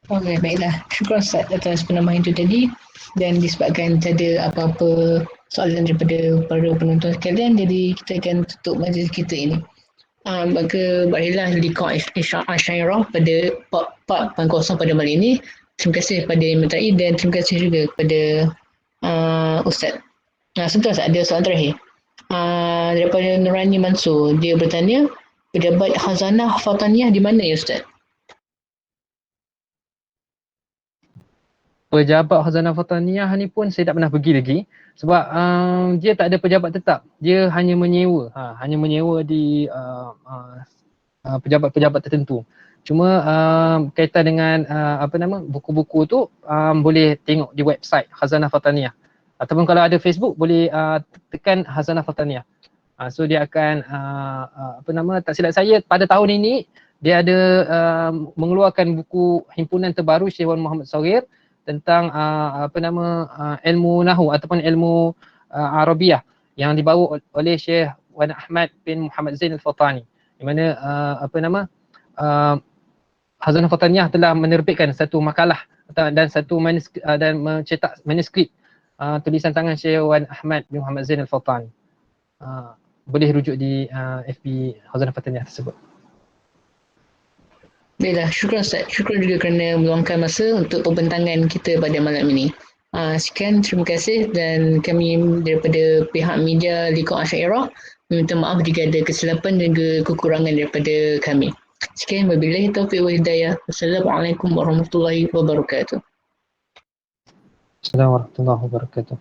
Speaker 1: Okey, baiklah. Syukur Ustaz atas penambahan itu tadi, dan disebabkan tiada apa-apa soalan daripada para penonton sekalian, jadi kita akan tutup majlis kita ini. Maka berakhirlah liqa Asyairah pada part 0 pada malam ini. Terima kasih kepada yang menyertai dan terima kasih juga kepada Ustaz. Sebentar Ustaz, ada soalan terakhir. Daripada Nurani Mansur, dia bertanya, pejabat Khazanah Fataniyah di mana ya Ustaz?
Speaker 2: pejabat Khazanah Fataniyah ni pun saya tak pernah pergi lagi sebab dia tak ada pejabat tetap. Dia hanya menyewa. Hanya menyewa di pejabat-pejabat tertentu. Cuma kaitan dengan buku-buku tu boleh tengok di website Khazanah Fataniyah. Ataupun kalau ada Facebook boleh tekan Khazanah Fataniyah. So dia akan tak silap saya pada tahun ini dia ada mengeluarkan buku himpunan terbaru Syekh Wan Muhammad Saghir tentang ilmu nahwu ataupun ilmu Arabiah yang dibawa oleh Syekh Wan Ahmad bin Muhammad Zain Al-Fatani. Di mana Khazanah Fataniyah telah menerbitkan satu makalah dan satu dan mencetak manuskrip tulisan tangan Syekh Wan Ahmad bin Muhammad Zain Al-Fatani. Boleh rujuk di FB Khazanah Fataniyah tersebut.
Speaker 1: Baiklah, syukran Ustaz. Syukran juga kerana meluangkan masa untuk pembentangan kita pada malam ini. Sekian, terima kasih dan kami daripada pihak media Liqah Asyairah meminta maaf jika ada kesilapan dan juga kekurangan daripada kami. Sekian, wabillahi taufiq wal hidayah. Wassalamualaikum warahmatullahi wabarakatuh.
Speaker 2: Assalamualaikum warahmatullahi wabarakatuh.